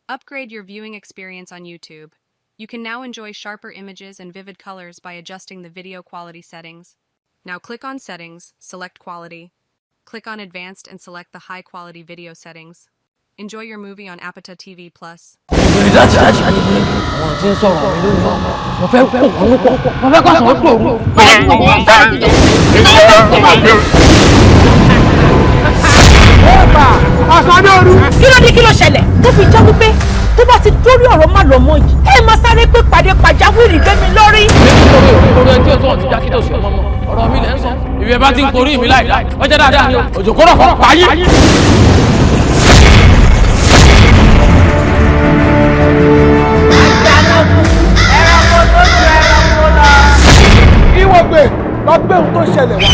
Upgrade your viewing experience on YouTube. You can now enjoy sharper images and vivid colors by adjusting the video quality settings. Now click on Settings, select Quality. Click on Advanced and select the High Quality Video settings. Enjoy your movie on APATATV+. Kí ló ṣẹlẹ̀ tó fi jẹ́ wípé tó bá ti dórí ọ̀rọ̀ má lọ mọ́ yìí ẹ máa sáré pé pàdé pàjáwìrì gbé mi lórí. nítorí ẹjọ́ tó ọ̀tí jákèjì òsì ọmọ ọ̀rọ̀ mi lẹ́ ń sọ ìbí ẹ bá ti ń porí mi láì ọjọ́ dáadáa ni òjò kọ́rọ̀ fọ́ pààyè. ẹranko tó ju ẹranko lọ. ìwọ gbé lọ gbé ohun tó ṣẹlẹ̀ wá.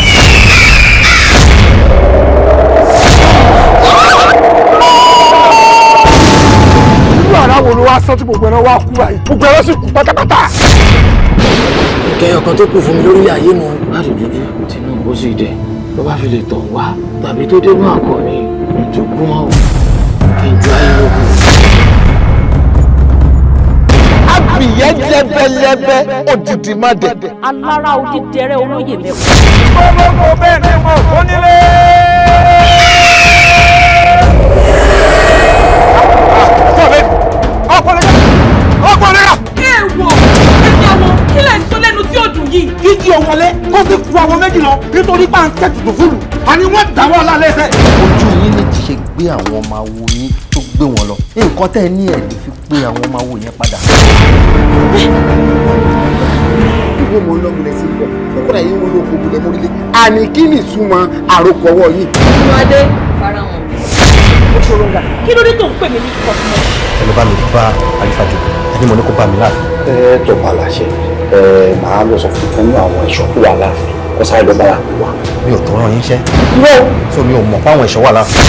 irú àrà wo ló wá sọ tí gbogbo ẹran wá kú báyìí gbogbo ẹran sì kú pátápátá. ìkẹyọ̀ kan tó kù fún mi lórí ayé mu láti dúdú Tinubu sì dé ló bá fi lè tọ̀ wá tàbí tó dé náà kọ̀ ní ìjọgbọ́n máa wò kí n ju ayé lókun. abìyẹ́ lẹ́bẹ́lẹ́bẹ́ òdìdí má dẹ̀dẹ̀. alára odídẹrẹ́ olóyè mẹ́kọ̀ọ́. gbogbo bẹ́ẹ̀ ni mo kó nílé. ọkùnrin èèwọ̀ ìyàwó kí lẹ̀ ń sọ lẹ́nu tí ó dùn yìí. kíkí ọmọlé kó sì fu àwọn méjì lọ nítorí pàǹtẹ́ tutù fúlù àní wọ́n dáwọ́ ọ̀la lẹ́sẹ̀. ojú yín ní ti ṣe gbé àwọn ọmọ awo yín tó gbé wọn lọ nǹkan tẹ́ ẹ ní ẹ̀ lè fi gbé àwọn ọmọ awo yẹn padà. ìwé mo ń lọ́gbìnrin sí ibẹ̀ kókó náà yín wọ́n ló kó gbélé mórílé àní kí ni ìtumọ̀ àròkọ ọwọ́ yìí. ìwádé fara hàn mí. ó ṣòro nga kí ló dé tó ń pè mí ní kọ́kọ́. ẹ lọ bá mi bá àlìfàjò ẹni mo ní kó bá mi láàfin. tó bá láṣẹ màá lọ sọ fún ìtọ́nú àwọn ẹ̀ṣọ́ tó wà láàfin kó sáré lọ bára pè wá. mi ò tó rán yín iṣẹ́. so mi ò mọ̀ fáwọn ẹ̀ṣọ́ wà láàfin.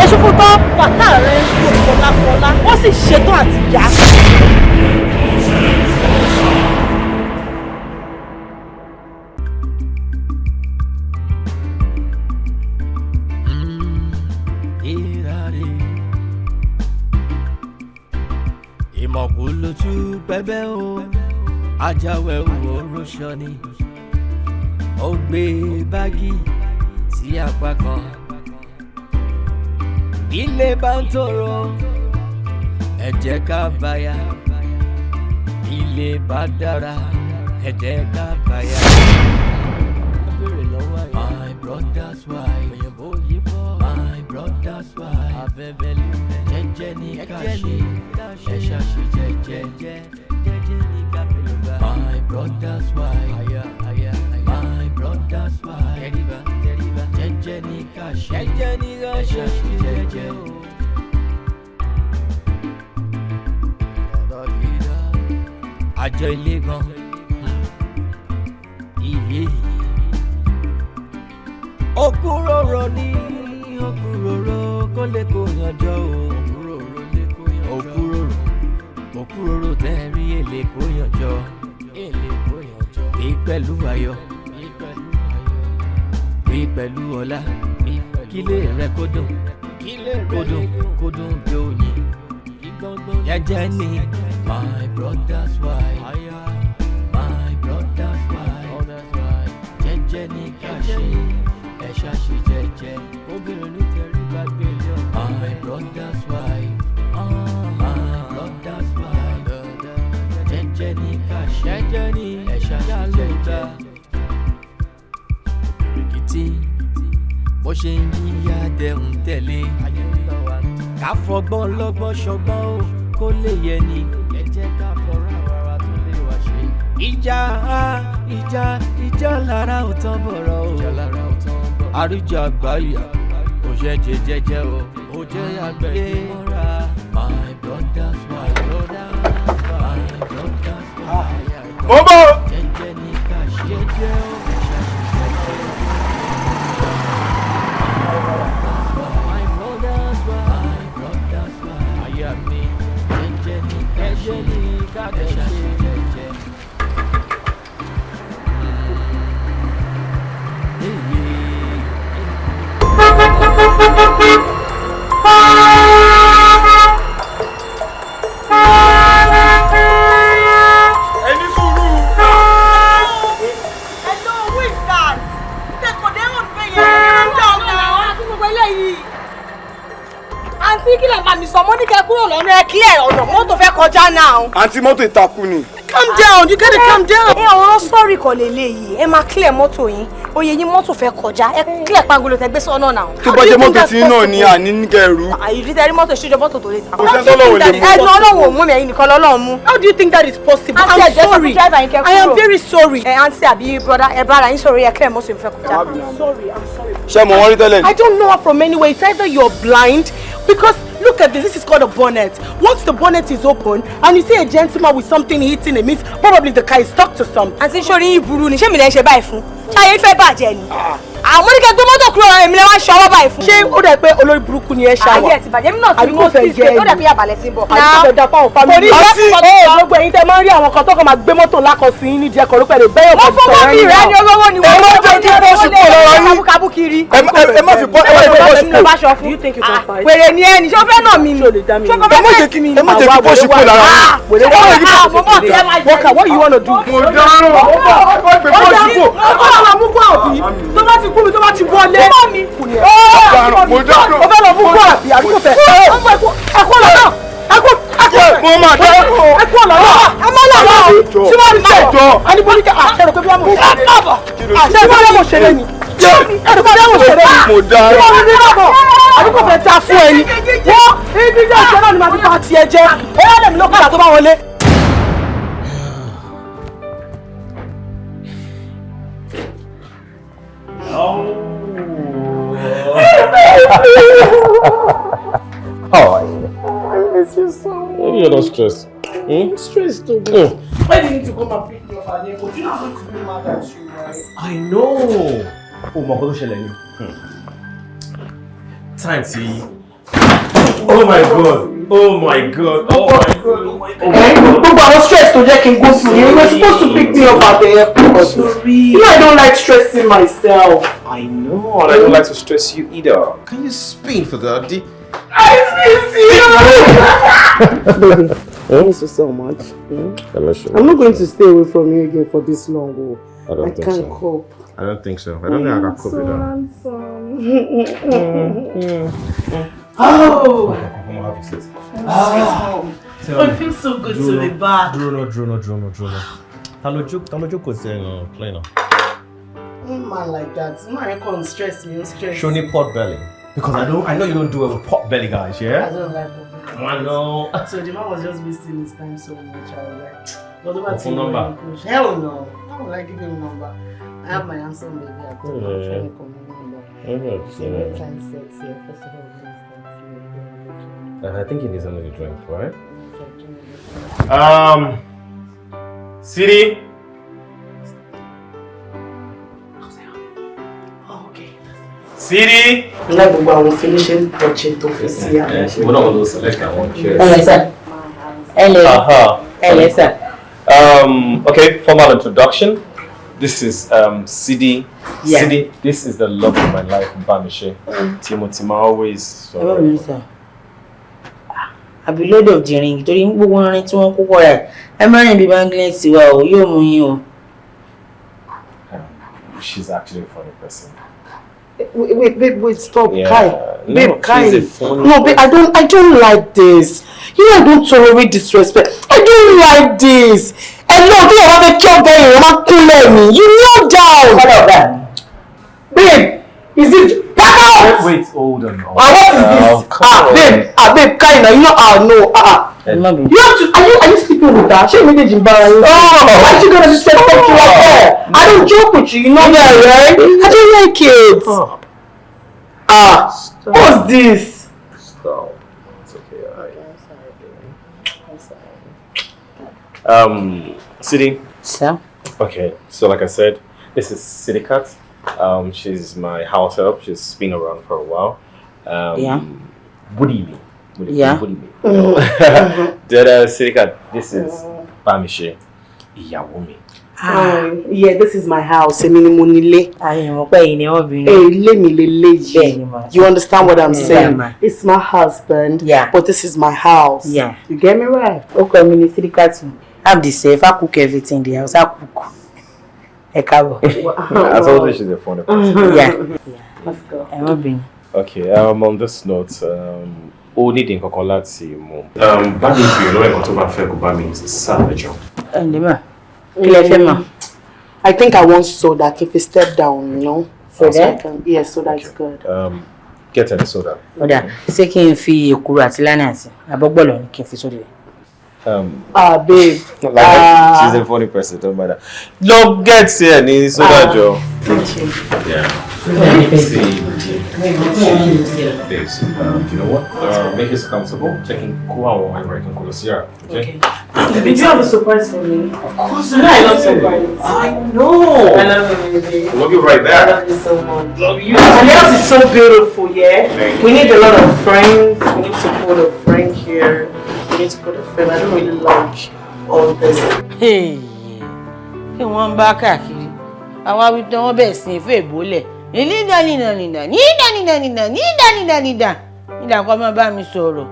èṣù fún tán bàtà rẹ̀ ń sọ kọlákọlá wọ́n sì ṣetán àti yá. ìmọ̀kúlùtù pẹ́bẹ́ o ajáwẹ̀ òwò ṣọ́ni ó gbé báàgì sí apá kan ilé bá ń tòrò ẹ jẹ́ ká báyà ilé bá dára ẹ jẹ́ ká báyà. My brother's wife òyìnbó yìí bọ̀ my brother's wife abẹ́bẹ́ lulẹ̀ jẹ́jẹ́ ní ká ṣe ẹ ṣàṣì jẹ́jẹ́ jẹ́jẹ́ ní ká fi ló bá. My brother's wife my brother's wife jẹ́jẹ́ ní ká ṣe ẹ ṣàṣì jẹ́jẹ́. àjọ ilé gan iye òkúròrò ní òkúròrò kó lè kó yanjọ o òkúròrò tẹ́rí èlé kó yanjọ bí pẹ̀lú ayọ̀ bí pẹ̀lú ọlá kílé rẹ kó dùn kó dùn bí oyin jẹ́jẹ́ ní my brother's wife my brother's wife jẹ́jẹ́ ní ká ṣe ẹ ṣàṣì jẹ́jẹ́ obìnrin nítorí bá gbélé ọkọ my brother's wife my brother's wife jẹ́jẹ́ ní ká ṣe ẹ ṣàṣì jẹ́jẹ́. rìkìtì bó ṣe ń yíyá dẹ̀hùn tẹ̀lé ká fọgbọ́n lọ́gbọ́n ṣọgbọ́n ó kó lè yẹ ni ẹ jẹ́ ká fọ̀rọ̀ àwàrà tó lè wá ṣe. ìjà lára ò tán bọ̀rọ̀ o àríjà àgbáyà kò ṣe jẹjẹjẹ o ò jẹ́ àgbẹ̀ mọ́ra. my brother's wife my brother's wife. bọ́bọ́. jẹ́jẹ́ ní ká ṣe jẹ́jẹ́ o. kúrò lọ́nà ẹ clear ọ̀nà mọ́tò fẹ́ kọjá now. Àǹtí mọ́tò ìtakú ni. Calm down, you gotta calm down. Ọ̀rọ̀ sorry kò lè léyìí. Ẹ máa clear mọ́tò yín. Oyè yín mọ́tò fẹ́ kọjá. Ẹ clear pangolo tẹ́ gbé sọ́nà now. Tó bá jẹ́ mọ́tò tí náà ni àní ní kẹrù. Àyè rí tẹ́rí mọ́tò ìṣèjọ mọ́tò tó lè ta. Kò sẹ́ni tó lọ́wọ́ lè mú. Ẹnu Ọlọ́run ò mú mi ẹ̀yin nìkan lọ́lọ́run mú. How do you think that is possible? I'm sorry. I am very sorry. Auntie àbí brother ẹ bára yín sọ̀rọ̀ yẹ clear mọ́tò ìfẹ́ kọjá. I'm sorry. Ṣé mo wọ́n rí tẹ́lẹ̀? I don't know her from anywhere. It's either you're blind because look at this. This is called a bonnet. Once the bonnet is open and you see a gentleman with something hitting it means probably the car is stuck to something. Àǹtí sori yín burú ni ṣé mi lè ṣe báyìí fún? Ṣáyé fẹ́ bàjẹ́ ni. Àwọn oníkẹ́ gbé mọ́tò kúrò èmi lè wá ṣọwọ́ báyìí fún. Ṣé ó dẹ̀ pé olórí burúkú ni ẹ ṣáwọ̀? Ayé ẹ̀ ti bàjẹ́ mi náà ti mú sí ṣe ó dẹ̀ fi àbàlẹ̀ sí bọ̀. Àti kò dẹ̀ pa òun family. Gbogbo ẹ̀yin tẹ́ máa ń rí àwọn kan tó kàn máa gbé mọ́tò lákọ̀ọ́sí yín nídìí ẹ̀kọ́ lópẹ̀ lè bẹ́yọ̀ bọ̀ sọ̀rọ̀ yín. Mo fọwọ́ bí rẹ ni olówó ni wọ́n mọ́ jẹ́ kí bọ́ọ̀sì kò lọ́rọ̀ yín. Kábúkábú kiri. Ẹ má fi bọ́ọ̀sì kò. Do you think you can fight? Wèrè ni ẹni ṣó fẹ́ náà mi ni. Ẹ má jẹ́ kí bọ́ọ̀sì kò lára yín. Wọ́kà, what you wanna do? Mo dárò. Tó bá ti kú mi tó bá ti wọlé. Mo dárò. Ó fẹ́ lọ mú kó àbí àdúgbò fẹ́. Ẹ̀kọ́ lọ́nà. Mo máa dárò. Ẹ̀kọ́ lọ́nà. Ẹ má lọ́nà. Tí wọ́n rí sẹ́jọ́. Anibọ́líkà àṣẹrò pé bí wọ́n mọ̀ ṣẹlẹ̀ ni. Àṣẹrò pé bí wọ́n mọ̀ ṣẹlẹ̀ ni. Ẹ̀rọ pé bí wọ́n mọ̀ ṣẹlẹ̀ ni. Mo dárò. Tí wọ́n rí bọ̀. Àdúgbò fẹ́ ta fún ẹni. Wọ́n ibi jẹ́ ìṣẹ́ náà ni màá fi pa tiẹ̀ jẹ́. Ó yá lèmi ló padà tó bá wọlé. I miss you so much. Maybe you're not stressed. I'm stressed too. Why didn't you come and pick me up at the airport? You know I'm going to be mad at you, right? I know. Oh my God, Shelly. Time see. Oh my God. Oh my God. Oh my God. Oh my God. But I was stressed to just go through. You were supposed to pick me up at the airport. Sorry. You know I don't like stressing myself. I know. And I don't like to stress you either. Can you spin for that? I miss you. Baby, I miss you so much. I'm not going to stay away from you again for this long. I can't cope. I don't think so. I don't think I can cope with that. Oh! Come on, have a seat. It feels so good to be back. Drono. Talojo could say play now. Man like that. Man, can't stress me. Show me pot belly. Because I know you don't do it with pot belly guys, yeah? I don't like pot belly. I know. So the man was just wasting his time so much. I was like, what about phone number? Hell no. I don't like giving him a number. I have my answer maybe. I told my friend I think he needs something to drink, right? Sidi. Oh, okay. Sidi. I'm finishing touching to face here. We're not going to select that one. Cheers. Hello, sir. Okay, formal introduction. This is Sidi. Yeah. Sidi, this is the love of my life, Bamishe. Timothy, always. So I be load of drink. Torí gbogbo orin tí wọ́n kó kọ rẹ̀. Ẹ mẹ́rin bí Bangladesh sí wa o, yóò mú yín o. She's actually a funny person. Wait, stop, Yeah. Kai. No, Babe, Kai. she's a funny No, babe, I don't like this. You know I don't tolerate disrespect. I don't like this. And no, do you have a job there? You're not killing me. You kneel down. What of that? Babe, is it back out? Wait, hold on. What is this? Babe, Kai, now you know, no, You have to. Are you sleeping with her? She made it why is she gonna disrespect you like that? I don't joke with you. You know that, right? I don't like it. Stop. What's this? Stop. It's okay. Sidi. Sir? Okay, so like I said, this is Sidi Cat. She's my house help. She's been around for a while. Yeah. What do you mean? Yeah. What do you mean? The other Sidi Cat, this is Bamishe. Iyawumi. Yeah, this is my house. You understand what I'm saying? It's my husband, but this is my house. Yeah. You get me right? Okay, I'm the safe. I cook everything in the house. I cook. I told you she's a funny person. Yeah. Let's go. Okay, on this note, ó ní nǹkan kan láti mú. Bá mi bèèrè lọ́wọ́ ẹ̀kan tó bá fẹ́ kó bá mi sáàbẹ̀jọ. I think I want soda. If you step down, you know. Soda? Yes, soda is good. Get any soda. Oda, ṣé kí n fi èkuru àti lánàá sí? Àbọ̀gbọ̀lọ̀ ni kí n fi sódà. Babe. She's a funny person, don't mind that. Log get here, ni soda jo. Thank you. Yeah. Please, you know what? Make it comfortable. Checking cool and American Colossia. Okay? Did you have a surprise for me? Of course I love surprises. I know. I love you, baby. Love you right there. I love you so much. Love you. And the house is so beautiful, yeah? Thank We need a lot of friends. We need to put a friend here. We need to put a friend. I don't really like all this. Hey, kí wọ́n bá káàkiri. Àwọn awítọ́ wọn bẹ̀ sí ìfẹ́ ìbólẹ̀. Nídà kọ́ máa bá mi sọ̀rọ̀.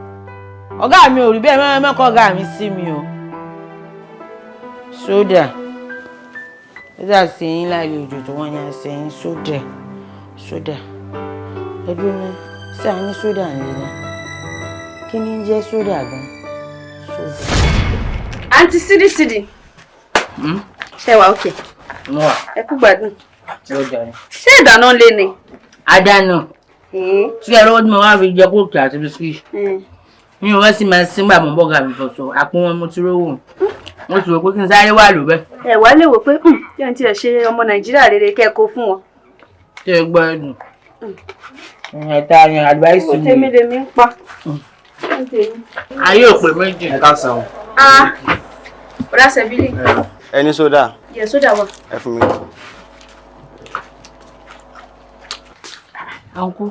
Ọ̀gá mi ò rí bẹ́ẹ̀ mẹ́kọ́ ọ̀gá mi sí mi o. Soda. Ẹ̀dá sẹ́yìn láàrin òjò tó wọ́n yàn sẹ́yìn soda. Ẹ̀dùn ní sáà ní soda nìyẹn. Kí ni ń jẹ́ soda gan? Soda. Auntie Sidi. Ṣé wà okay? Mo wà. Ẹ kú gbádùn. Soda. Ṣé ìdáná lé ni? Àdánù. Ṣé ẹ̀rọ ọdún mo wá fi jẹ kóòkì àti bisikì? Mi ò wá sí máa sí gbà mọ́ bọ́gà mi fọ̀sọ̀. Àpò wọn mo ti rówó. Mo sì rò pé kí n sáré wà ló bẹ́ẹ̀. Ẹ wá lè wò pé kí n tiẹ̀ ṣe ọmọ Nàìjíríà rere kẹ́kọ̀ọ́ fún wọn. Ṣé ẹ gbọ́ ẹ̀dùn? Ẹ̀ta ni advice mi. Tèmi lèmi ń pa. Ayé ò pé méjì. Ẹ ká san. Bọ́dá Sẹ́bílì. Ẹni sódà. Yẹ sódà wà. Ẹ fún mi. Uncle,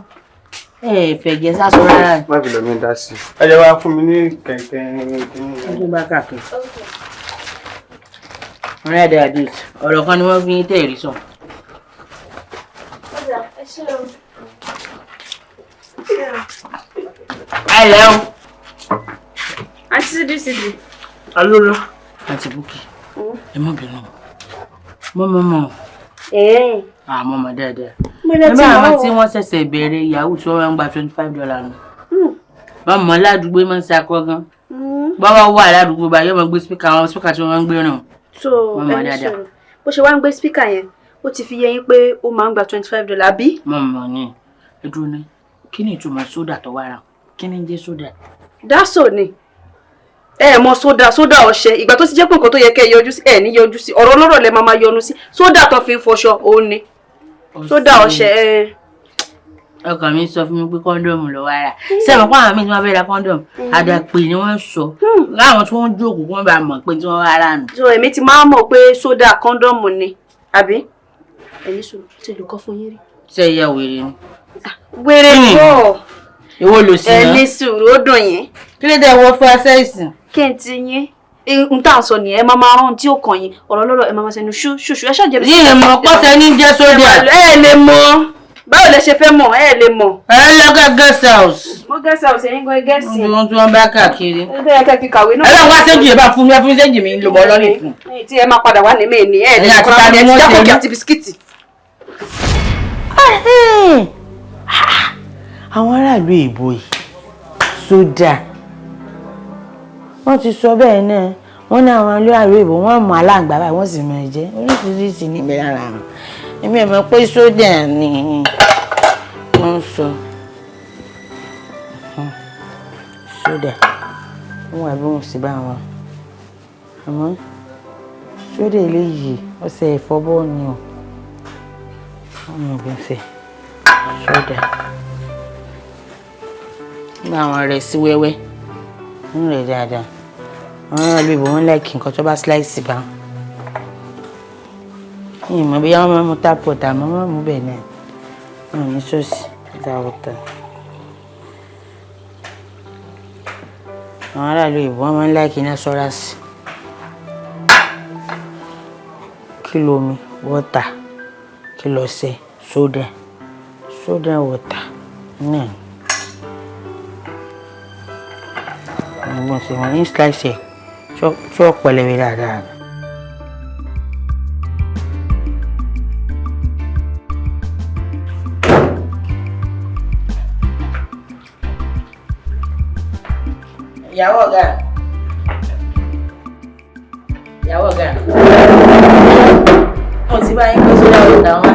fẹ̀jẹ̀ sásọ rárá. Má fi lọ mi dá sí. Ẹ jẹ́ wá fún mi ní kẹ̀kẹ́. Ọdún bá káàkiri. Ọ̀rẹ́ àdé àdé ọ̀rọ̀ kan ni wọ́n fi ń tẹ̀ rí sọ. Àìlẹ́ o. Àǹtí Sidi. Alólo. Àǹtí Búkì. Ẹ má bínú. Mọ́. Mọ́ dáadáa. Nígbà àwọn tí wọ́n ṣẹ̀ṣẹ̀ bẹ̀rẹ̀ yahoo tí wọ́n máa ń gba $25 nù. Mọ́ ládùúgbò máa ń sakọ́ gan. Báwa wà ládùúgbò báyọ̀ máa gbé spíkà àwọn spíkà tí wọ́n máa ń gbé ràn. So ẹni sọ̀rọ̀ bó ṣe wá ń gbé spíkà yẹn ó ti fi yé yín pé ó máa ń gba $25 bí? Mọ́ ni ẹdúró ní kí ni ìtumọ̀ sódà tó wá ra kí ni ń jẹ́ sódà? Dáṣò ni mọ sódà ọṣẹ ìgbà tó ti jẹ́ pé nǹkan tó yẹ kẹ́ yọjú sí ní yọjú sí ọ̀rọ̀ ọlọ́rọ̀ lẹ máa yọnu sí sódà tó fi ń fọṣọ òun ni sódà ọṣẹ. Ọkàn mi sọ fún mi pé kọ́ńdọ̀mù ló wá rà sẹ́wọ̀n pé àwọn míì tí wọ́n fẹ́ ra kọ́ńdọ̀mù àdàpè ni wọ́n sọ láwọn tí wọ́n jókòó wọ́n bá mọ̀ pé tí wọ́n wá rà nù. So èmi ti máa mọ̀ pé sódà kọ́ńdọ̀mù ni àbí ẹ̀yin sùn tí olùkọ́ fún yín rí. Ṣé ìyá wèrè ni? Wèrè bọ̀. Èwo ló sì náà? Ẹni sùn ó dùn yín. Kí ló dé wọ́n fẹ́ sẹ́ẹ̀sì? Kí n ti yín n tá à ń sọ nìyẹn ẹ máa rán tí ó kàn yín ọ̀rọ̀ lọ́rọ̀ ẹ máa sẹnu ṣùṣù ẹ ṣàjẹ́ bí. Yìí mọ̀ pọ́sẹ̀ ní jẹ́ sódà. Ẹ lè mọ̀ báwo lẹ ṣe fẹ́ mọ̀ ẹ lè mọ̀. Ẹ lọ́gọ́ guest house. Mo guest house ẹ̀yin gan gẹ̀ẹ́sì. Wọ́n tí wọ́n bá káàkiri. Ẹ bẹ́ẹ̀ kẹ́ fi kàwé náà. Ẹ lọ́wọ́ sẹ́jì ẹ̀ bá fún mi ẹ fún sẹ́jì mi lò mọ́ lọ́nà ìfún. Tí ẹ máa padà wá ní mẹ́ẹ̀ni ẹ̀ lè kọ́ra ẹ̀ ti jákòókè àti bisikíìtì. Àwọn aráàlú èèbó yìí sódà wọ́n ti sọ bẹ́ẹ̀ náà wọ́n ní àwọn aráàlú èèbó wọ́n mọ aláǹgbá báyìí wọ́n sì mọ ẹ̀jẹ̀ oríṣiríṣi ní ìbẹ̀rẹ̀ ara wọn èmi ẹ̀ mọ̀ pé sódà ni wọ́n sọ sódà wọ́n wà bí wọ́n sì bá wọn àmọ́ sódà eléyìí ọṣẹ ìfọbọ́ ni o wọ́n mọ̀ bí wọ́n fẹ́ sódà nígbà àwọn rẹ̀ sí wẹ́wẹ́ ń rẹ̀ dáadáa àwọn ọ̀rọ̀ ìbò wọn láìkí nǹkan tó bá slice bá ní ìmọ̀ bí wọ́n máa mú tap water àmọ́ wọ́n mú bẹ́ẹ̀ náà wọ́n ní sọ́ọ̀sì dá water àwọn aráàlú ìbò wọn máa ń láìkí náà sọ́ra sí kílò omi water kílò ọṣẹ soda water náà. Mo ṣe wọ́n ní slice ẹ̀ tí ó pẹlẹbẹ dáadáa. ìyàwó ọ̀gá. Ìyàwó ọ̀gá. Mo ti bá yín pé sódà ọ̀tà wá.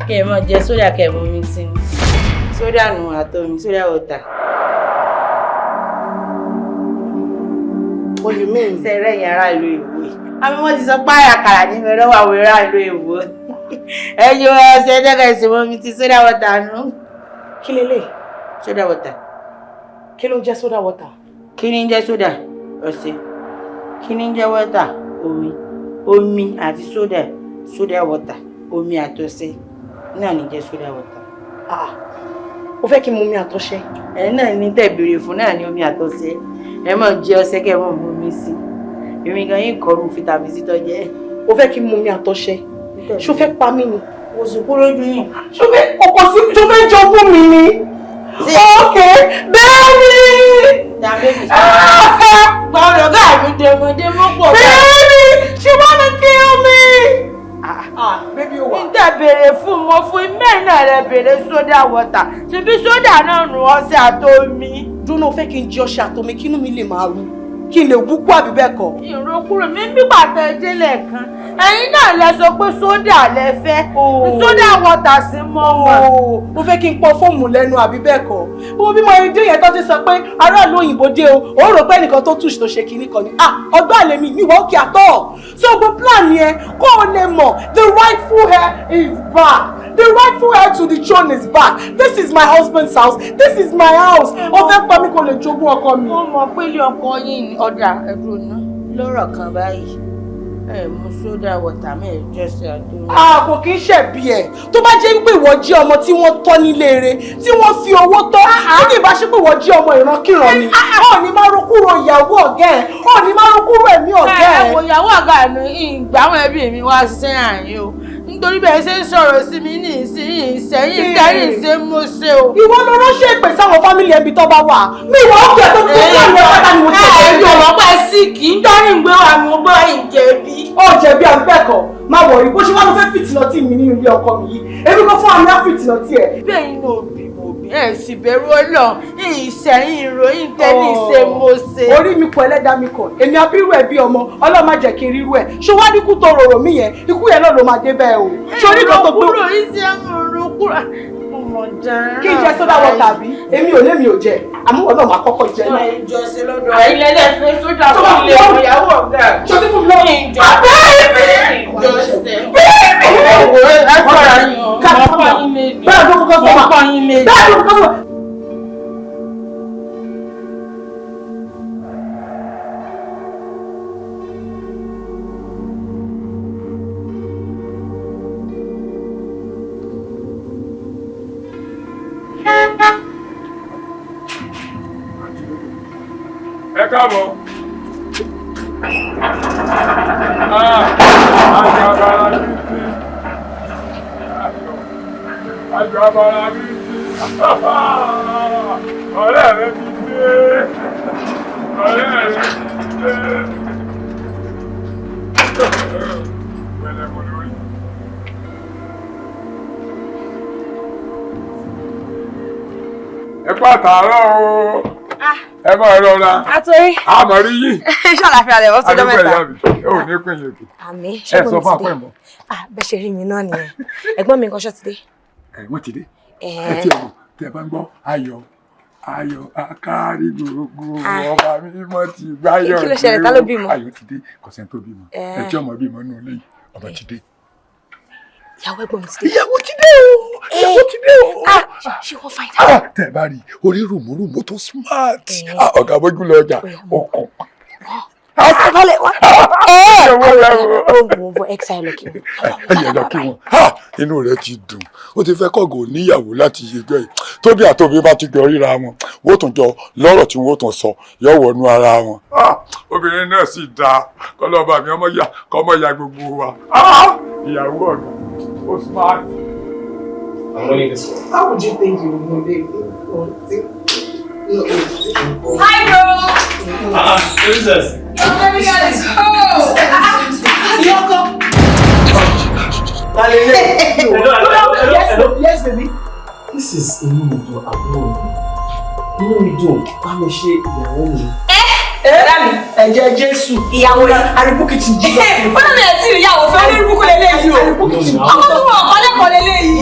Kí ẹ máa jẹ sódà kẹ́ mú mi sí ni. Sódà nù àtomi, sódà ọ̀tà. What do you mean? Sẹ́rẹ̀ yàrá ìlú Èwo. Àmì wọ́n ti sọ páyà kàrà ní mi lọ́wọ́ àwọn ará ìlú Èwo. Ẹjọ́ ẹsẹ̀ ẹ̀dẹ́gbẹ̀ ìṣòwò mi ti sódà ọ̀tà nù. Kí lélẹ̀? Soda water. Kí ló ń jẹ́ soda water? Kí ni ń jẹ́ soda? Ọṣẹ. Kí ni ń jẹ́ water? Omi. Omi àti soda. Soda water. Omi àtọṣẹ. Náà ni jẹ́ soda water. Ó fẹ́ kí n mu omi àtọṣẹ? Ẹ náà ní tẹ́ béèrè fún náà ni omi àtọṣẹ. Ẹ máa jẹ ọṣẹ kẹ́ mọ̀ mú mi sí. Èmi gan yín kọrù vitamin C tó jẹ́. Ó fẹ́ kí n mu omi àtọṣẹ? Ṣó fẹ́ pa mí ni? Kò sì kúrò jù yín. Ṣó fẹ́ jogún mi ni? Okay, baby! Baby! She wanna kill me! Baby, what? Níta béèrè fún mo fún imẹ́ náà rẹ̀ béèrè soda water. Ṣebí soda náà nù ọṣẹ àtomi. Dúnà fẹ́ kí n jẹ ọṣẹ àtomi kí inú mi lè máa ru. Kí n lè wúkú àbí bẹ́ẹ̀ kọ́? Ìrokúrò mi nígbà tẹ délẹ̀ kan. Ẹ̀yin náà lẹ sọ pé sódà lẹ fẹ́. Sódà water sí mọ́ wọn. Mo fẹ́ kí n pọ fóòmù lẹ́nu àbí bẹ́ẹ̀ kọ́. Mo bí mo dé yẹn tó ti sọ pé aráàlú òyìnbó dé o. Ó rò pé ẹnìkan tó túṣì tó ṣe kinní kan ni. Ọgbọ́n àlè mi ìwọ òkè àtọ̀. So gbogbo plan yẹn kó o lè mọ̀ the rightful heir is back. The rightful heir to the throne is back. This is my husband's house. This is my house. Ó fẹ́ pa mí kó lè jogún ọkọ mi. Mo mọ̀ pé ilé ọkọ yín ni ọ̀dà ẹ̀dùn náà lọ́rọ̀ kan báyìí. Mo soda water me just àdúrà. Kò kí ń ṣẹ̀bi ẹ̀. Tó bá jẹ́ pé ìwọ jẹ́ ọmọ tí wọ́n tọ́ nílé eré, tí wọ́n fi owó tọ́, tí kì í bá ṣe pé ìwọ jẹ́ ọmọ ìrankíran ni. Ó ní máa rokúrò ìyàwó ọ̀gá ẹ̀. Ó ní máa rokúrò ẹ̀mí ọ̀gá ẹ̀. Ẹ̀wọ̀ ìyàwó ọ̀gá mi ìgbà àwọn ẹbí mi wá ṣiṣẹ́ àyè o. Nítorí bẹ́ẹ̀ ṣe ń sọ̀rọ̀ sí mi ní ìsẹ́yìn tẹ́yìn ṣe mo ṣe o. Ìwọ ló ránṣẹ́ ìpè sáwọn fámìlì ẹbí tó bá wà. Mi ìwọ ọ̀gá tó kú kúrò ní ọ̀gá ni mo tẹ̀lé. Ẹ̀jọ̀ wọ́n pẹ́ sí kì í dọ́rin gbé wa mo gbọ́ ìjẹ̀bi. Ó jẹ̀bi àbẹ́ẹ̀kọ́. Má wọ̀rí bó ṣe wá ló fẹ́ fìtìnà mi nínú ilé ọkọ mi yìí. Èmi kò fún àmì àfìtìnà ẹ̀. Bẹ́ẹ̀ ni òbí ẹ̀ sì bẹ̀rù Ọlọ́run ìṣẹ̀yìn ìròyìn tẹ́lẹ̀ ṣe mo ṣe. Orí mi kọ ẹlẹ́dàá mi kọ èmi abirú ẹ̀ bí ọmọ Ọlọ́run má jẹ́ kí n rírú ẹ̀ ṣé wá ní ikú tó rorò mí yẹn ikú yẹn náà ló máa dé bẹ́ẹ̀ o. Sórí kan tó gbó. kúrò iṣẹ́ mo kúrò mo dára. Kí n jẹ sódà wọ tàbí èmi ò lémi ò jẹ àmúwọ̀ náà máa kọ́kọ́ jẹ náà. Ìjọsìn lọ́dọ̀ àìlẹ́lẹ̀ fẹ́ sódà fún ilé ìyàwó ọ̀gá. Ṣọtí fún mi lọ́wọ́. Ìjọsìn. Ẹ káàbọ̀. Àjọ abara mi ọ̀rẹ́ rẹ ti dé. Ọ̀rẹ́ rẹ ti dé. Pẹ̀lẹ́ mo lórí. Ẹ pàtàkì o. Ẹ máa rọra. Àtòrí. Àmọ́ rí yìí. Ṣàlàfíà lẹ̀ wọ́n sọ́jọ́ mẹ́ta. Ẹ ò ní pín yín òkè. Àmì ẹ sọ fún apẹ́ mọ́. Bẹ́ẹ̀ ṣe rí mi náà nìyẹn. Ẹ̀gbọ́n mi nǹkan ṣọ́ ti dé. Wọ́n ti dé. Ẹ tí ọmọ tẹ bá ń gbọ́ ayọ̀ akárí gbogbo ọba mímọ́ ti gbáyọ̀. Kí ló ṣẹlẹ̀ tá ló bímọ? Ayọ̀ ti dé kọ̀sẹ̀ tó bímọ. Ẹ tí ọmọ bímọ nínú ilé yìí ọmọ ti dé. Ìyàwó ẹ̀gbọ́n mi ti dé. Ìyàwó ti dé o. Ìyàwó ti dé o. Ṣé wọ́n find out? Tẹ bá rí orí rùmùrùmù tó smart. Ọ̀gá bójú lọ ọjà ọkọ̀. Àbálẹ̀ wá. Wo exile lọ kí wọn. Ẹyẹ lọ kí wọn. Inú rẹ̀ ti dùn. Ó ti fẹ́ kọ̀gò níyàwó láti yẹjọ́ yìí. Tóbi àtòbí bá ti jọ ríra wọn. Wọ́n tún jọ lọ́rọ̀ tí wọ́n tún sọ yọ wọnú ara wọn. Obìnrin náà sì dáa. Kọ́lọ́ba mi ọmọ ya gbogbo wa. Ìyàwó ọ̀gá. Oh, smart. I'm winning this one. How would you think you would be? Hi, bro. Who is this? Oh, we gotta go. Yes, baby. This is a moment to abroad. inú mi dùn bá mi ṣe ìyàwó mi. Dami, ẹ̀jẹ̀ Jésù. Ìyàwó rẹ̀ arìbùkì ti jí. Bọ́lá mi ẹ̀ tí ìyàwó fẹ́ ní arìbùkù lélẹ́yìí o. Arìbùkì ti jí. Ọmọ tó wọ̀ ọ̀pọ̀lọpọ̀ lélẹ́yìí.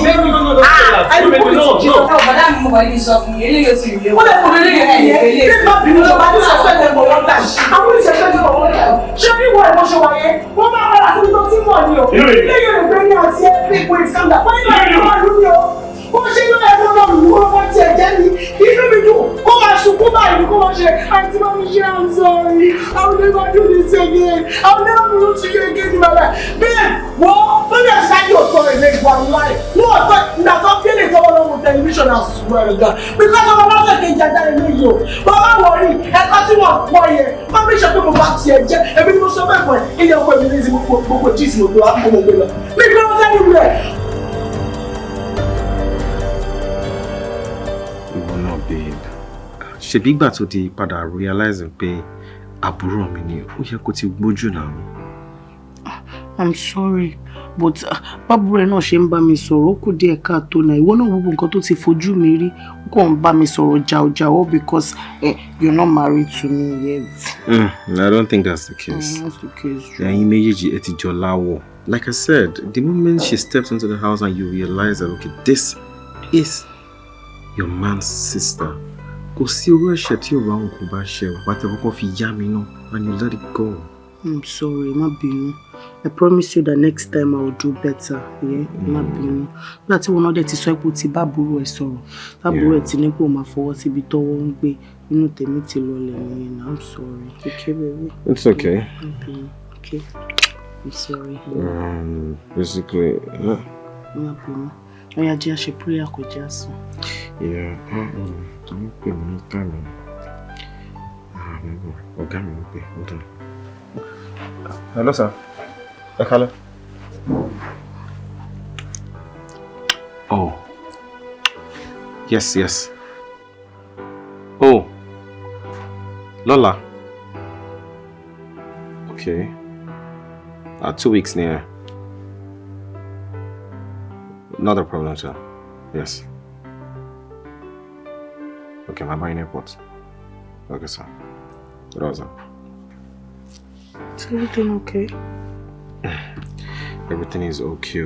Arìbùkì ti jí. Bọ́lá mi mú wọlé sọ fún mi, eléyìí ó sì rí léwu. Wọ́n lè kó lórí rẹ̀ yẹn. Bí má bínú lọ, bá ní sọ́sọ́ ẹ̀ mọ̀ wọ́n gbà. Àwọn ìṣẹ̀ṣẹ̀ ti mọ̀ wọ́n gbà. Ṣé bí wọ́n ẹ̀mọ́ ṣe wáyé? Wọ́n máa padà síbi tó tí mọ̀ ni o. Ilé yóò lè gbé ní àti ẹ̀ pé ìpò ìsìkàndà. Wọ́n ní ìlú ọdún ni o. Bó ṣe ló ẹ̀kọ́ náà lù wọ́n bá tiẹ̀ jẹ́ ni. Inú mi dùn kó máa sunkún báyìí kó máa ṣe àǹtí máa mi ṣe I'm sorry. I will never do this again. I will never be rude to you again in my life. Bẹ́ẹ̀ wọ́n lórí ẹ̀sán yóò tọ́ ilé ìwà láì. Wọ́n tọ́ ìdàtọ́ kí lè tọ́wọ́ lọ́wọ́ tẹlifíṣàn àsùnwọ̀n ẹ̀gá. Because ọmọ bá fẹ́ kí n jàdá ilé yìí o. Bàbá wọ̀rí ẹ̀ka tí wọ́n pọ̀ yẹ. Má bí ṣe pé mo bá tiẹ̀ jẹ́. Ebi ni mo sọ bẹ́ẹ̀ pẹ̀ ilé ọkọ̀ ìbí ní ti gbogbo jíìsì mo gbé wá mo gbé lọ. Mi gbé wọn sẹ́yìn rẹ̀. Ṣebí ìgbà tó di padà realizing pé àbúrò mi ni ó yẹ kó ti gbójú náà. I'm sorry but bábúrò ẹ̀ náà ṣe ń bá mi sọ̀rọ̀ ó kù díẹ̀ káàtó náà ìwọ náà gbogbo nǹkan tó ti fojú mi rí ó kàn ń bá mi sọ̀rọ̀ jàùjàù because you're not married to me yet. I don't think that's the case. That's the case. Ẹ̀yin méjèèjì ẹ ti jọ láwọ̀. Like I said, the moment she steps into the house and you realize that okay, this is your man's sister. Kò sí orú ẹ̀ṣẹ̀ tí ò bá wọn kò bá ṣe ò bàtẹ́ kọ́kọ́ fi yá mi náà and you let it go. I'm sorry, má bínú. I promise you that next time I will do better. Yeah, má bínú. Nígbà tí wọn náà dẹ̀ ti sọ pé o ti bá àbúrò ẹ̀ sọ̀rọ̀. Àbúrò ẹ̀ ti ní pé o máa fọwọ́ síbi tọ́wọ́ ń gbé. Inú tèmi ti lọlẹ̀ nìyẹn. I'm sorry. Okay, baby. It's okay. Okay. I'm sorry. Basically, má bínú. Oya jẹ́ àṣẹ prayer kò jẹ́ àsùn. Yeah. Don't pay me time. Ọ̀gá mi ń pè. Hold on. Hello, sir. Hello. Oh. Yes. Oh. Lola. Okay. 2 weeks near. Not a problem, sir. Yes. Okay, I'm buying airport. Okay, sir. Rosa. Is everything okay? Everything is okay.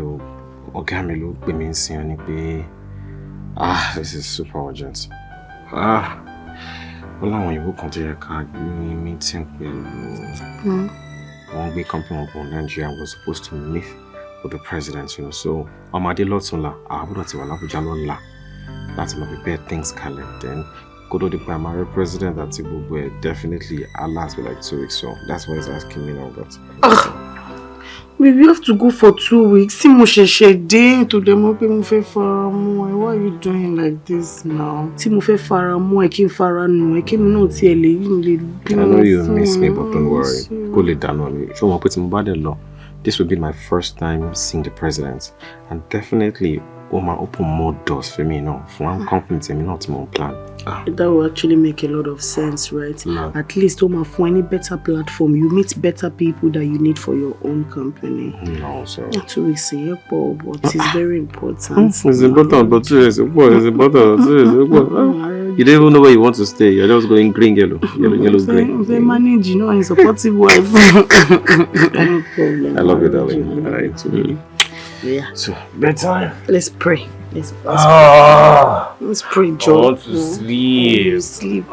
Okay, me look, be me see any be. This is super urgent. Well, when you come to your car, you meeting with one big company of Nigeria was supposed to meet with the president, you know. So, I'm at the lot soon. I would not say well, that's my prepare things, Caleb. Then go to the primary president that will definitely last for like 2 weeks. So that's why he's asking me now. But baby, you have to go for 2 weeks. See, mo ṣẹ̀ṣẹ̀ dé to them up mo fẹ́ fara mọ́ ẹ. Why are you doing like this now? See, mo fẹ́ fara mọ́ ẹ kí n fara nù ẹ kí mi náà ti ẹ lè I know you miss me, but don't worry. Go lay down on me. Show me put him bad law. This will be my first time seeing the president, and definitely Oma open more doors for me now. For one company, me not more plan. That will actually make a lot of sense, right? No. At least Oma for any better platform, you meet better people that you need for your own company. No, sir. 2 weeks a year, but it's very important. It's important, but seriously, it's important. You don't even know where you want to stay. You're just going green, yellow, green. They manage, you know, and supportive wife. No problem. I love you, darling. All right. Yeah. So, bedtime. Let's pray. Let's pray, Joe. I want to sleep. Sleep.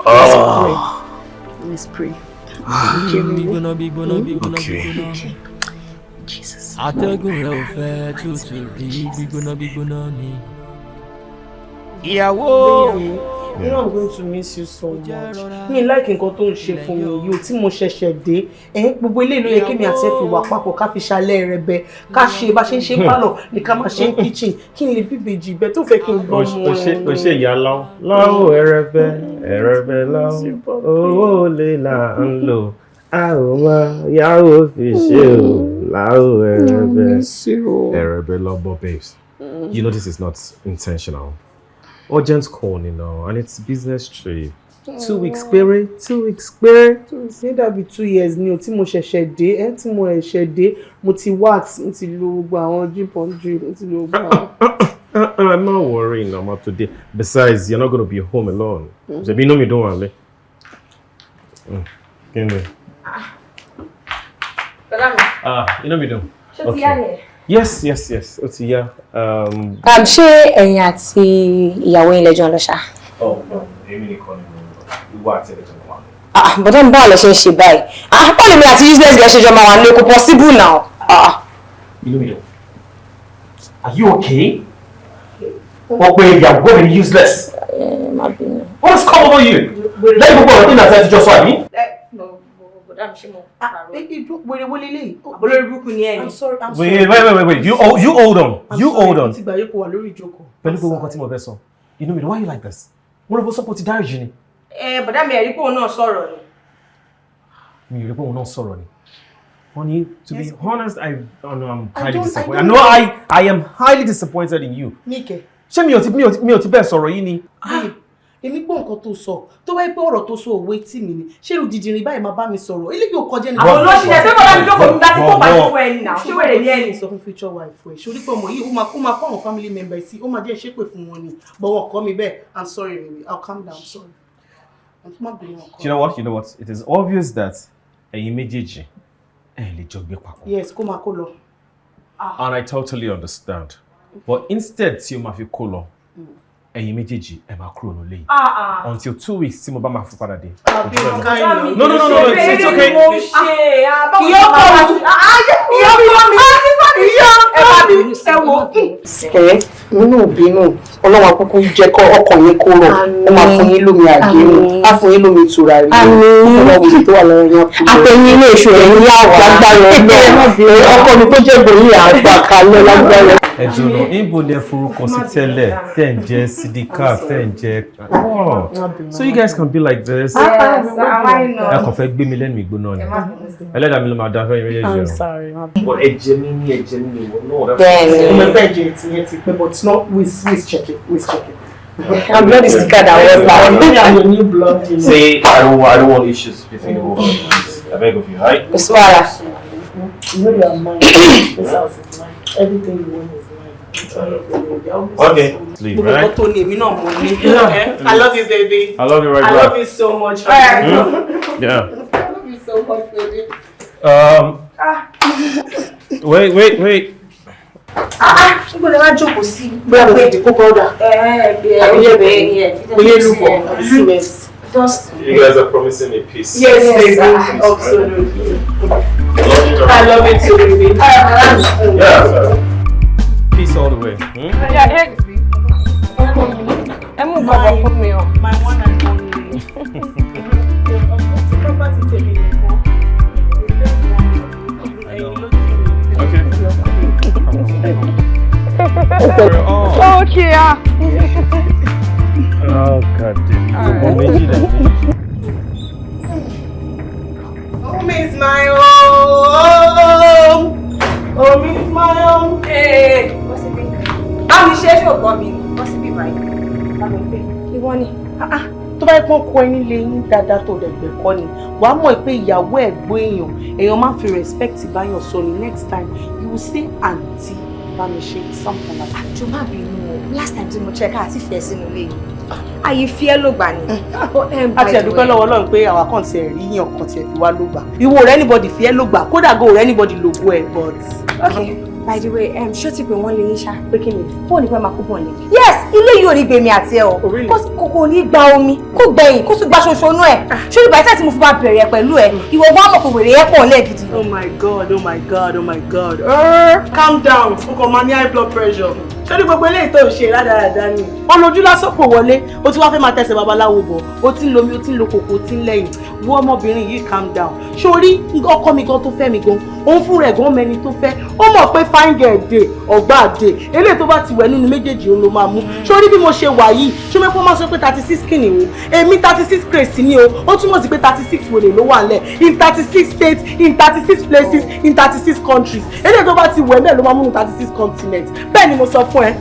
Let's pray. Okay. Jesus. You know I'm going to miss you so much. Me like nǹkan tó ń ṣe fún mi yìí tí mo ṣẹ̀ṣẹ̀ dé. Gbogbo ilé ló yẹ kí mi àti ẹ fi wà papọ̀ ká fi ṣalẹ́ rẹ̀bẹ̀ ká ṣe bá ṣe ń ṣe pálọ̀ ní ká máa ṣe ń kitchen kí n lè bíbejì ibẹ̀ tó fẹ́ kí n gbọ́ mọ́ ẹ. O ṣe ìyá láwọ̀ ẹrẹ̀bẹ̀ láwọ̀ owó lè là ń lò a ò máa yáwó fi ṣe o láwọ̀ ẹrẹ̀bẹ̀ lọ́bọ̀ babes. You know this is not intentional. Urgent call, you know, and it's business trip. 2 weeks, péré. 2 weeks, péré. Say that be 2 years ni o tí mo ṣẹ̀ṣẹ̀ dé, tí mo ṣẹ̀ṣẹ̀ dé, mo ti wax, mo ti lo gbogbo àwọn drip on drip, mo ti lo gbogbo àwọn. I'm not worrying about today. Besides, you're not going to be home alone. So you know me, don't worry. You know me, don't. Okay. Yes. What's here? Ṣé ẹ̀yin àti ìyàwó yín lẹ́jọ́ lọ ṣá? Oh, èmi nìkan ni mo wá àti ẹ̀jọ̀ wa. Bọ̀dá mi báwo lẹ ṣe ń ṣe báyìí? Báwo lèmi àti useless girl ṣe jọ máa wà ní kò possible now. You know me, don't. Are you okay? What way you're going useless? What has come over you? Let me go on the thing just what I mean. I'm sorry. Wait. You hold on. You hold on. You know me, why are you like this? What about support Darjini? But I'm here. You not sorry. You not sorry. Honey, to be honest, I'm highly disappointed. No, I am highly disappointed in you. Nike. Ṣé mi ò ti bẹ́ẹ̀ sọ̀rọ̀ yìí ni. Èmi gbọ́ nǹkan tó sọ tó wáyé pé ọ̀rọ̀ tó sọ òwe tí mi ni ṣé irú dìdìrín báyìí máa bá mi sọ̀rọ̀ ilé yóò kọjá ní. Àwọn olóṣìṣẹ́ tó bọ́lá mi jókòó mi láti kó bá fún ẹni náà ṣé wèrè ní ẹni. Sọ fún future wife ẹ̀ ṣorí pé ọmọ yìí ó máa kọ́ àwọn family members sí ó máa jẹ́ ṣépè fún wọn ni but wọn kọ́ mi bẹ́ẹ̀ I'm sorry baby I'll calm down I'm sorry. You know what? It is obvious that ẹ̀yin méjèèjì ẹ lè jọ gbé papọ̀. Yes kó máa kó lọ. And I totally understand. But instead tí o máa fi kó lọ ẹ̀yin méjèèjì ẹ máa kúrò nílé until 2 weeks tí mo bá máa fi padà dé. No, it's okay. Nínú ìbínú ọlọ́wọ́ akúkú jẹ́ kọ́ ọkàn yín kó rọ̀ ó máa fún yín lómi àgéhùn á fún yín lómi ìtura rí ọlọ́wọ́ tó wà lọ́wọ́ yín kú. Àtẹ̀yìn ilé ìṣòro ẹ̀yìn yà wá lágbára ọkọ mi tó jẹ́ gbòòyìn àgbà kalẹ̀ lágbára. Ẹ̀jọ̀nà níbo lẹ forúkọ sí tẹ́lẹ̀ tẹ́ ń jẹ́ Sidi tẹ́ ń jẹ́ so you guys can be like this. Ẹ kàn fẹ́ gbé mi lẹ́nu ìgbóná ni ẹlẹ́dàá mi ló máa dá fẹ́ yẹn yẹn. I'm sorry. Ẹ̀jẹ̀ mi ní ìwọ náà. Bẹ́ẹ̀ni mo fẹ́ jẹ ìtìyẹn ti pẹ́ but not with check it. I'm blood is thicker than water. I'm your new blood. Say I don't want issues between the both of you. I beg of you, right? It's water. You know you are mine. This house is mine. Everything you want is mine. Okay. Sleep, right? I love you, baby. I love you right now. I back. love you so much. Yeah. I love you so much, baby. Wait. I'm going to jókòó sí. Brother, the co-brother. Just. You guys are promising me peace. Yes, baby. Absolutely. I love it too, baby. Yeah. Peace all the way. My one and only. Okay. Oh God. Home is my home. Home is my home. Hey, what's it been? I'm sure you're coming. What's it been right? You want it? Tó bá pọ́n kọ ẹni lé yín dáadáa tó dẹ̀gbẹ̀ kọ́ ni wàá mọ̀ pé ìyàwó ẹ̀gbọ́n èèyàn máa ń fi respect báyọ̀ sọ ni next time you will say aunty Bámiṣé something like that. Àjọ má bínú o last time tí mo check àti fẹ́ sínú ilé yìí ayé fi ẹ́ ló gbà ní. Àti ẹ̀dúpẹ́ lọ́wọ́ Ọlọ́run pé àwa kàn tiẹ̀ rí yàn kan tiẹ̀ fi wá ló gbà ìwọ rẹ̀ anybody fi ẹ́ ló gbà kódà go rẹ̀ anybody lògó ẹ̀ but. Okay. By the way, ṣó ti pè wọ́n lè yín ṣá? Pé kí ni? Fóònù pẹ́ máa kó bọ̀ ní. Yes, ilé yìí ò ní gbèmí àti ẹ o. Kò ní gba omi, kó gbẹ̀yìn, kó tún gba ṣoṣo nú ẹ̀. Ṣé ìgbà tí mo fi bá bẹ̀rẹ̀ pẹ̀lú ẹ̀? Ìwọ bá mọ̀ pé wèrè ẹ̀ pọ̀ lẹ́ẹ̀gidi. Oh my God. Calm down, o kò máa ní high blood pressure. Ṣé ní gbogbo eléyìí tó ń ṣe rádaràda ni? Wọ́n lójú lásán kò wọlé, o ti wá fẹ́ máa tẹ̀sẹ̀ babaláwo bọ̀, o ti ń lomi, o ti ń lo kòkó, o ti ń lẹ́yìn. Wọ́n ọmọbìnrin yìí calm down. Ṣorí ọkọ mi gan tó fẹ́ mi gan, òun fún rẹ̀ gan mẹ́ni tó fẹ́. Ó mọ̀ pé fine girl dé, ọ̀gbá àdé. Eléyìí tó bá ti wẹ̀ nínú méjèèjì òun ló máa mú. Ṣorí bí mo ṣe wà yìí, ṣó mẹ́fọ́ máa sọ pé 36 kìnìún. Èmi 36 crazy ni o, ó túmọ̀ sí pé 36 wòlé ló wà lẹ̀. In 36 states, in 36 places, in 36 countries. Eléyìí tó bá ti wẹ̀ mẹ́ẹ̀ ló máa mú 36 continents. Bẹ́ẹ̀ ni mo sọ fún ẹ.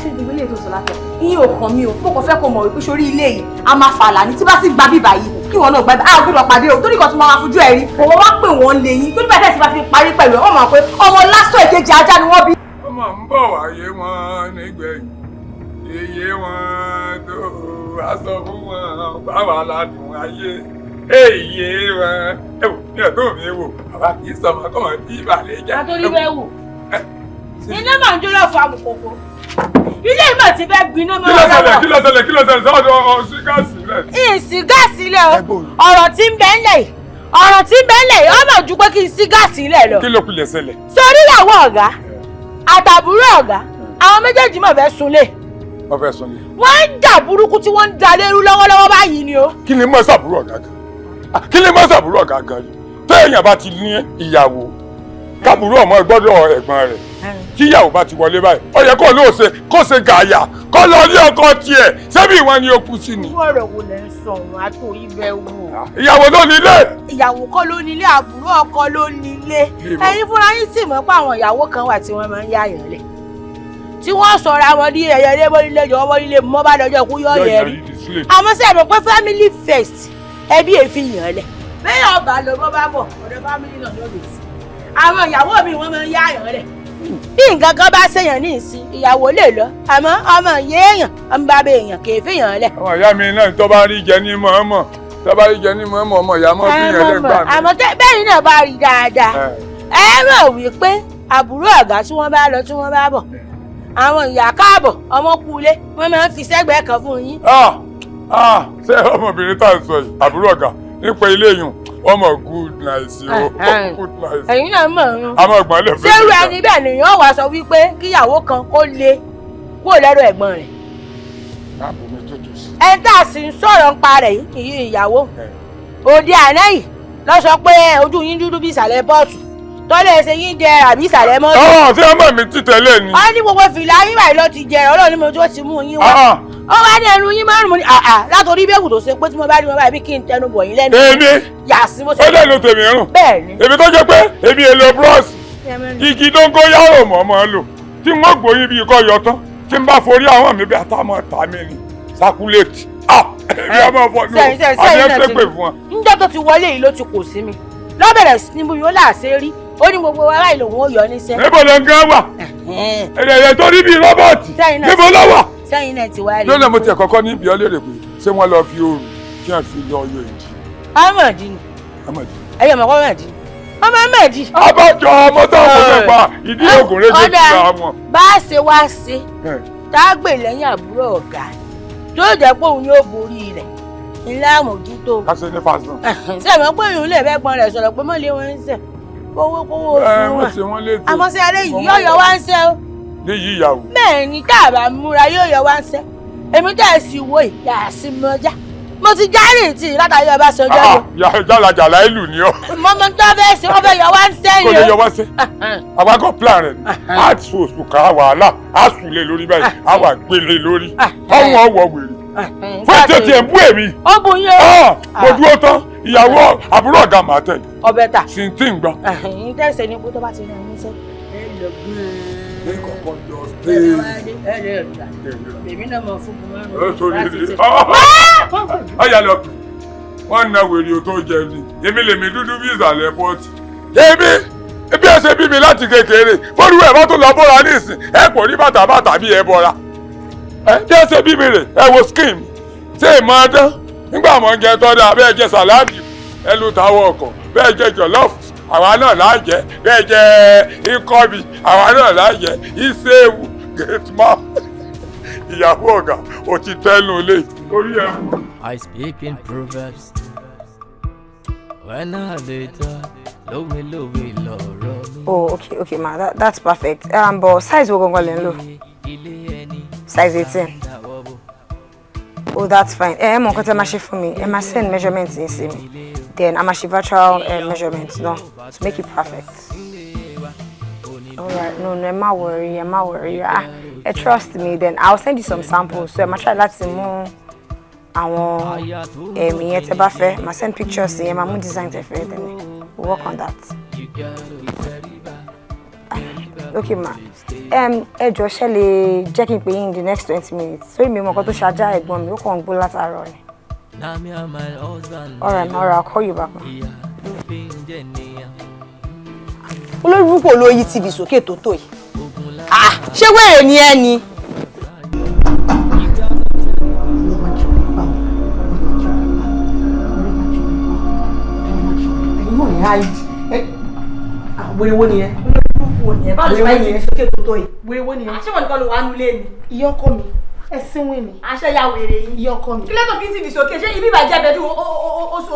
Ṣé ìdìbò ilé ètò ìsọ̀láfẹ́? Ìyín ò kàn mí o, mo kàn fẹ́ kó mọ̀ wípé sórí ilé yìí, a máa fàlà ní tí bá sì gba bíbà yìí, kí wọn náà gba bíbà. A ò gbọdọ̀ pàdé o, torí kan tí mo máa fojú ẹ̀ rí. Òwò wá pè wọ́n lé yín, torí bẹ́ẹ̀ tí bá fi parí pẹ̀lú ẹ̀, wọ́n mọ̀ pé ọmọ lásán èkejì ajá ni wọ́n bí. Ó máa ń bọ̀ wáyé wọn nígbẹ̀yìn. Èyí wọn tó aṣọ fún wọn báwa ládùn ayé. Èyí wọn ẹ wò ní ọ̀tọ̀ mi wò bàbá kì í sọmọ kọ́mọ tí ìbàlẹ̀ jẹ́. Àtòrí bẹ́ẹ̀ wò. Iná máa ń jó lọ́ọ̀ fún amùkòkò. Ilé ìmọ̀ ti fẹ́ gbiná mọ́ ọ lọ́wọ́. Kí ló ṣẹlẹ̀ sọ́dọ̀ sí gáàsì rẹ̀. Ìsí gáàsì lẹ̀ o. Ọ̀rọ̀ tí ń bẹ ńlẹ̀ yìí. Ọ̀rọ̀ tí ń bẹ ńlẹ̀ yìí ọmọ ju pé kí n sí gáàsì lẹ̀ lọ. Kí ló pilẹ̀ ṣẹlẹ̀? Sórí ìyàwó ọ̀gá àtàbúrò ọ̀gá àwọn méjèèjì mọ̀ fẹ́ sunlé. Wọ́n fẹ́ sunlé. Wọ́n ń jà burúkú tí wọ́n ń da lérú lọ́wọ́lọ́wọ́ báyìí ni o. Kí ni mọ́ sàbúrò ọ̀gá gan? Kí ni mọ́ sàbúrò ọ̀gá gan yìí? Téèyàn bá ti ní ìyàwó kábùrú ọmọ gbọ́dọ̀ ẹ̀gbọ́n rẹ̀ tí ìyàwó bá ti wọlé báyìí ó yẹ kó ṣe gàyà kó lọ ní ọkọ tiẹ̀ ṣebí ìwọ ni ó kú sí ni. Ọ̀rọ̀ wo lẹ ń sọ ọ̀run àtòrí bẹ́ẹ̀ wò. Ìyàwó ló nílé. Ìyàwó kọ́ ló nílé àbúrò ọkọ ló nílé. Ẹ̀yin fúnra yín sì mọ̀ pé àwọn ìyàwó kan wà tí wọ́n máa ń yá àyàn lẹ̀ tí wọ́n sọ̀rọ̀ àwọn ní ẹ̀yẹ ilé bọ́lílé jọ̀wọ́ bọ́lílé mọ́ bá dọjọ́ kú yọ̀ yẹ̀ rí. Àmọ́ sí ẹ̀mọ̀ pé family first ẹbí èéfì yàn lẹ̀ bẹ́ẹ̀ ọba ló bọ́ bá bọ̀ ọ̀dọ̀ family náà ló lè sí. Àwọn ìyàwó mi wọ́n máa ń yá àyàn lẹ̀ bí nǹkan kan bá ṣèyàn ní ìsìn ìyàwó lè lọ àmọ́ ọmọ yéèyàn ọmọ bàbá èèyàn kì í fìyàn lẹ̀. Ọmọ ìyá mi náà tó bá rí jẹ ní mọ̀ọ́mọ̀ tó bá rí jẹ ní mọ̀ọ́mọ̀ ọmọ ìyá mọ́ fìyàn lẹ̀ gbà mí. Àmọ́ bẹ́ẹ̀ náà bá rí dáadáa ẹ mọ̀ wípé àbúrò ọ̀gá tí wọ́n bá lọ tí wọ́n bá bọ̀ àwọn ìyá káàbọ̀ ọmọ kúlé wọ́n máa ń fi sẹ́gbẹ̀ẹ́ kan fún yín. Ṣé ọmọbìnrin tá à ń sọ yìí àbúrò ọ̀gá nípa ilé yìí ọmọ good nice o good nice. Ẹ̀yin náà mọ̀ ọ́n. àmọ́ ẹ̀gbọ́n lè fẹ́. ṣé ẹni bẹ́ẹ̀ nìyẹn wàá sọ wípé kíyàwó kan kó lé kúrò lẹ́rù ẹ̀gbọ́n rẹ̀. àbùmí tútù sí. ẹ tá a sì ń sọ̀rọ̀ ń pa rẹ̀ yìí ìyàwó òde àná yìí lọ sọ pé ojú yín dúdú bí ìsàlẹ̀ bọ́ọ̀tù tọ́lẹ̀ ẹsẹ̀ yín jẹ àbí ìsàlẹ̀ mọ́tò. ṣé ọmọ mi ti tẹ̀lé ni. ó ní gbogbo fìlà yín báyìí ló ti jẹ ọlọ́run ní mo tó ti mú yín wá. ó wá ní ẹnu yín márùn-ún ní látòrí bẹ́ẹ̀kù tó ṣe pé tí mo bá rí wọn báyìí bí kí n tẹnu bọ̀ yín lẹ́nu. èmi yàsí mo ṣe. ó lẹ́nu tèmi rùn. bẹ́ẹ̀ni. èmi tó jẹ́ pé èmi èlò búrọ́ọ̀sì igi dóńgó yàrá mọ̀ mọ́ lò tí wọ́n gbóyin bí ikọ̀ yọ tán tí n bá forí àwọn mi bí àtàmọ́ ta mi ni sakuléètì. èmi ọmọ fọdún àti ẹ pépè fún wọn. níjọ́ tó ti wọlé yìí ló ti kò sí mi lọ́bẹ̀rẹ̀ sí ni mo yóò láàṣẹ rí ó ní gbogbo wa láì lòun ó yọ níṣẹ́. níbo ló ń gán wà ẹ̀rẹ̀ tó rí bíi rọ́bọ̀tì níbo ló wà. sẹ́yìn náà ti wá rí. lónìí mo tiẹ̀ kọ́kọ́ ní ibi ọlẹ́rẹ̀ pé ṣé wọ́n lọ fi oòrùn kí wọ́n fi lọ ọyọ ìdí. amadi ni ẹyọ mọ̀kọ́ mẹ́ẹ̀dì ọmọ mẹ́ẹ̀dì. abájọ ọmọ táwọn kò fẹ́ pa ìdí ògùn rẹ̀ ṣe ti ra wọn. bá a ṣe wá ṣe tá a gbè lẹ́yìn àbúrò ọ̀gá yóò jẹ́ pé òun yóò borí rẹ̀ ilé àmójútó. kásẹ̀ ní fásitì. sẹ́mi pé ìrùn lè fẹ́ gbọ́n rẹ̀ sọ̀rọ̀ pé mọ́ lé wọn ń sẹ̀ kówó fún wọn. àmọ́ sí alẹ́ yìí yóò yọ wá ń sẹ́ o. léyìí ìyàwó. bẹ́ẹ̀ ni tá a bá múra yóò yọ wá ń sẹ́ èmi tá a sì wo ìyá sí mọ́já mo ti járe tì látàrí ọba sọjọ́ yìí. jàlàjàlà ìlú ni ọ. mọ́mọ́ tó fẹ́ ṣe wọ́n fẹ́ yọ wá ń sẹ́ yìí. kò lè yọ wá sẹ́. àwákọ̀ plan rẹ̀ ni a ti oṣù ká wàhálà a sùn lé lórí báyìí a wà gbélé lórí ọ̀hún ọ̀wọ̀ wèrè fún ètò tiẹ̀ bú èmi. ó bu yín o. mo dúró tán ìyàwó àbúrò ọ̀gá màá tẹ̀. ọbẹ̀ ta. sì ń tí ń gbọ́. ẹ̀yin tẹ̀sẹ̀ ní kó tó bá ti rìn àyín sẹ́. ẹ lọ ní kọ̀ọ̀kan jọ èmi náà mọ̀ fún mi márùn-ún. ọ̀yà lọ pè wọ́n na wèrè tó jẹ ni èmi lèmi dúdú bí ìsàlẹ̀ pọ́ọ̀tì. èmi bí ẹ ṣe bí mi láti kékeré bórí ẹ̀ bá tún lọ bóra nísìn ẹ kò rí bàtà bí ẹ bọ́ra. bí ẹ ṣe bí mi rè ẹ wo skin mi ṣé ìmọ̀ ọdán nígbà mọ̀ ń jẹ tọ́da bẹ́ẹ̀ jẹ sàláàdì ẹ lu tàwọn ọkọ̀ bẹ́ẹ̀ jẹ jọ̀lọ́fù àwa náà láàjẹ bẹ́ẹ̀ jẹ ikọ́bì àwa náà láàjẹ ìṣèwù gẹ̀ẹ́tìmá ìyàwó ọ̀gá ò ti tẹ́nu lé orí ẹ̀. I speak in proverbs when I later lówe lọ́rọ̀ mi. Oh, okay, ma, that's perfect. But size wo gangan lẹ ń lò? Size 18. Oh, that's fine. Mo nǹkan tẹ́ máa ṣe fún mi. Ẹ máa send measurements in sí mi. Then I'm a virtual measurements, no, to make it perfect. All right, no, I'm not worry. Trust me. Then I'll send you some samples. So I'm gonna try láti mú àwọn ìyẹn tẹ́ bá fẹ́. I'm send pictures. I'm gonna design tẹ́ fẹ́. Then we'll work on that. Okay, ma. Ẹ jọ̀ọ́ ṣé lè jẹ́ kí n pè yín in the next 20 minutes. So mi mọ̀ nǹkan tó ṣàjà ẹ̀gbọ́n mi, ó kàn ń gbó látàárọ̀ ni. Alright, I'll call you back. Olórí púpọ̀ ló yí TV sókè tó tó yìí. Ṣé wèrè ni ẹ ni? behind. Wèrè wo nìyẹn? Báwo ni báyìí ti sókè tó tó yìí? Wèrè wo nìyẹn? Àṣé wọn nìkan ló wà nulẹ̀ ni. Ìyá ọkọ mi, ẹ̀sìn wìn ni. Àṣẹ ya wèrè yìí. Ìyá ọkọ mi. Kí lẹ́tọ̀ fi ti fi sókè? Ṣé ibi ìbàjẹ́ bẹ́ẹ̀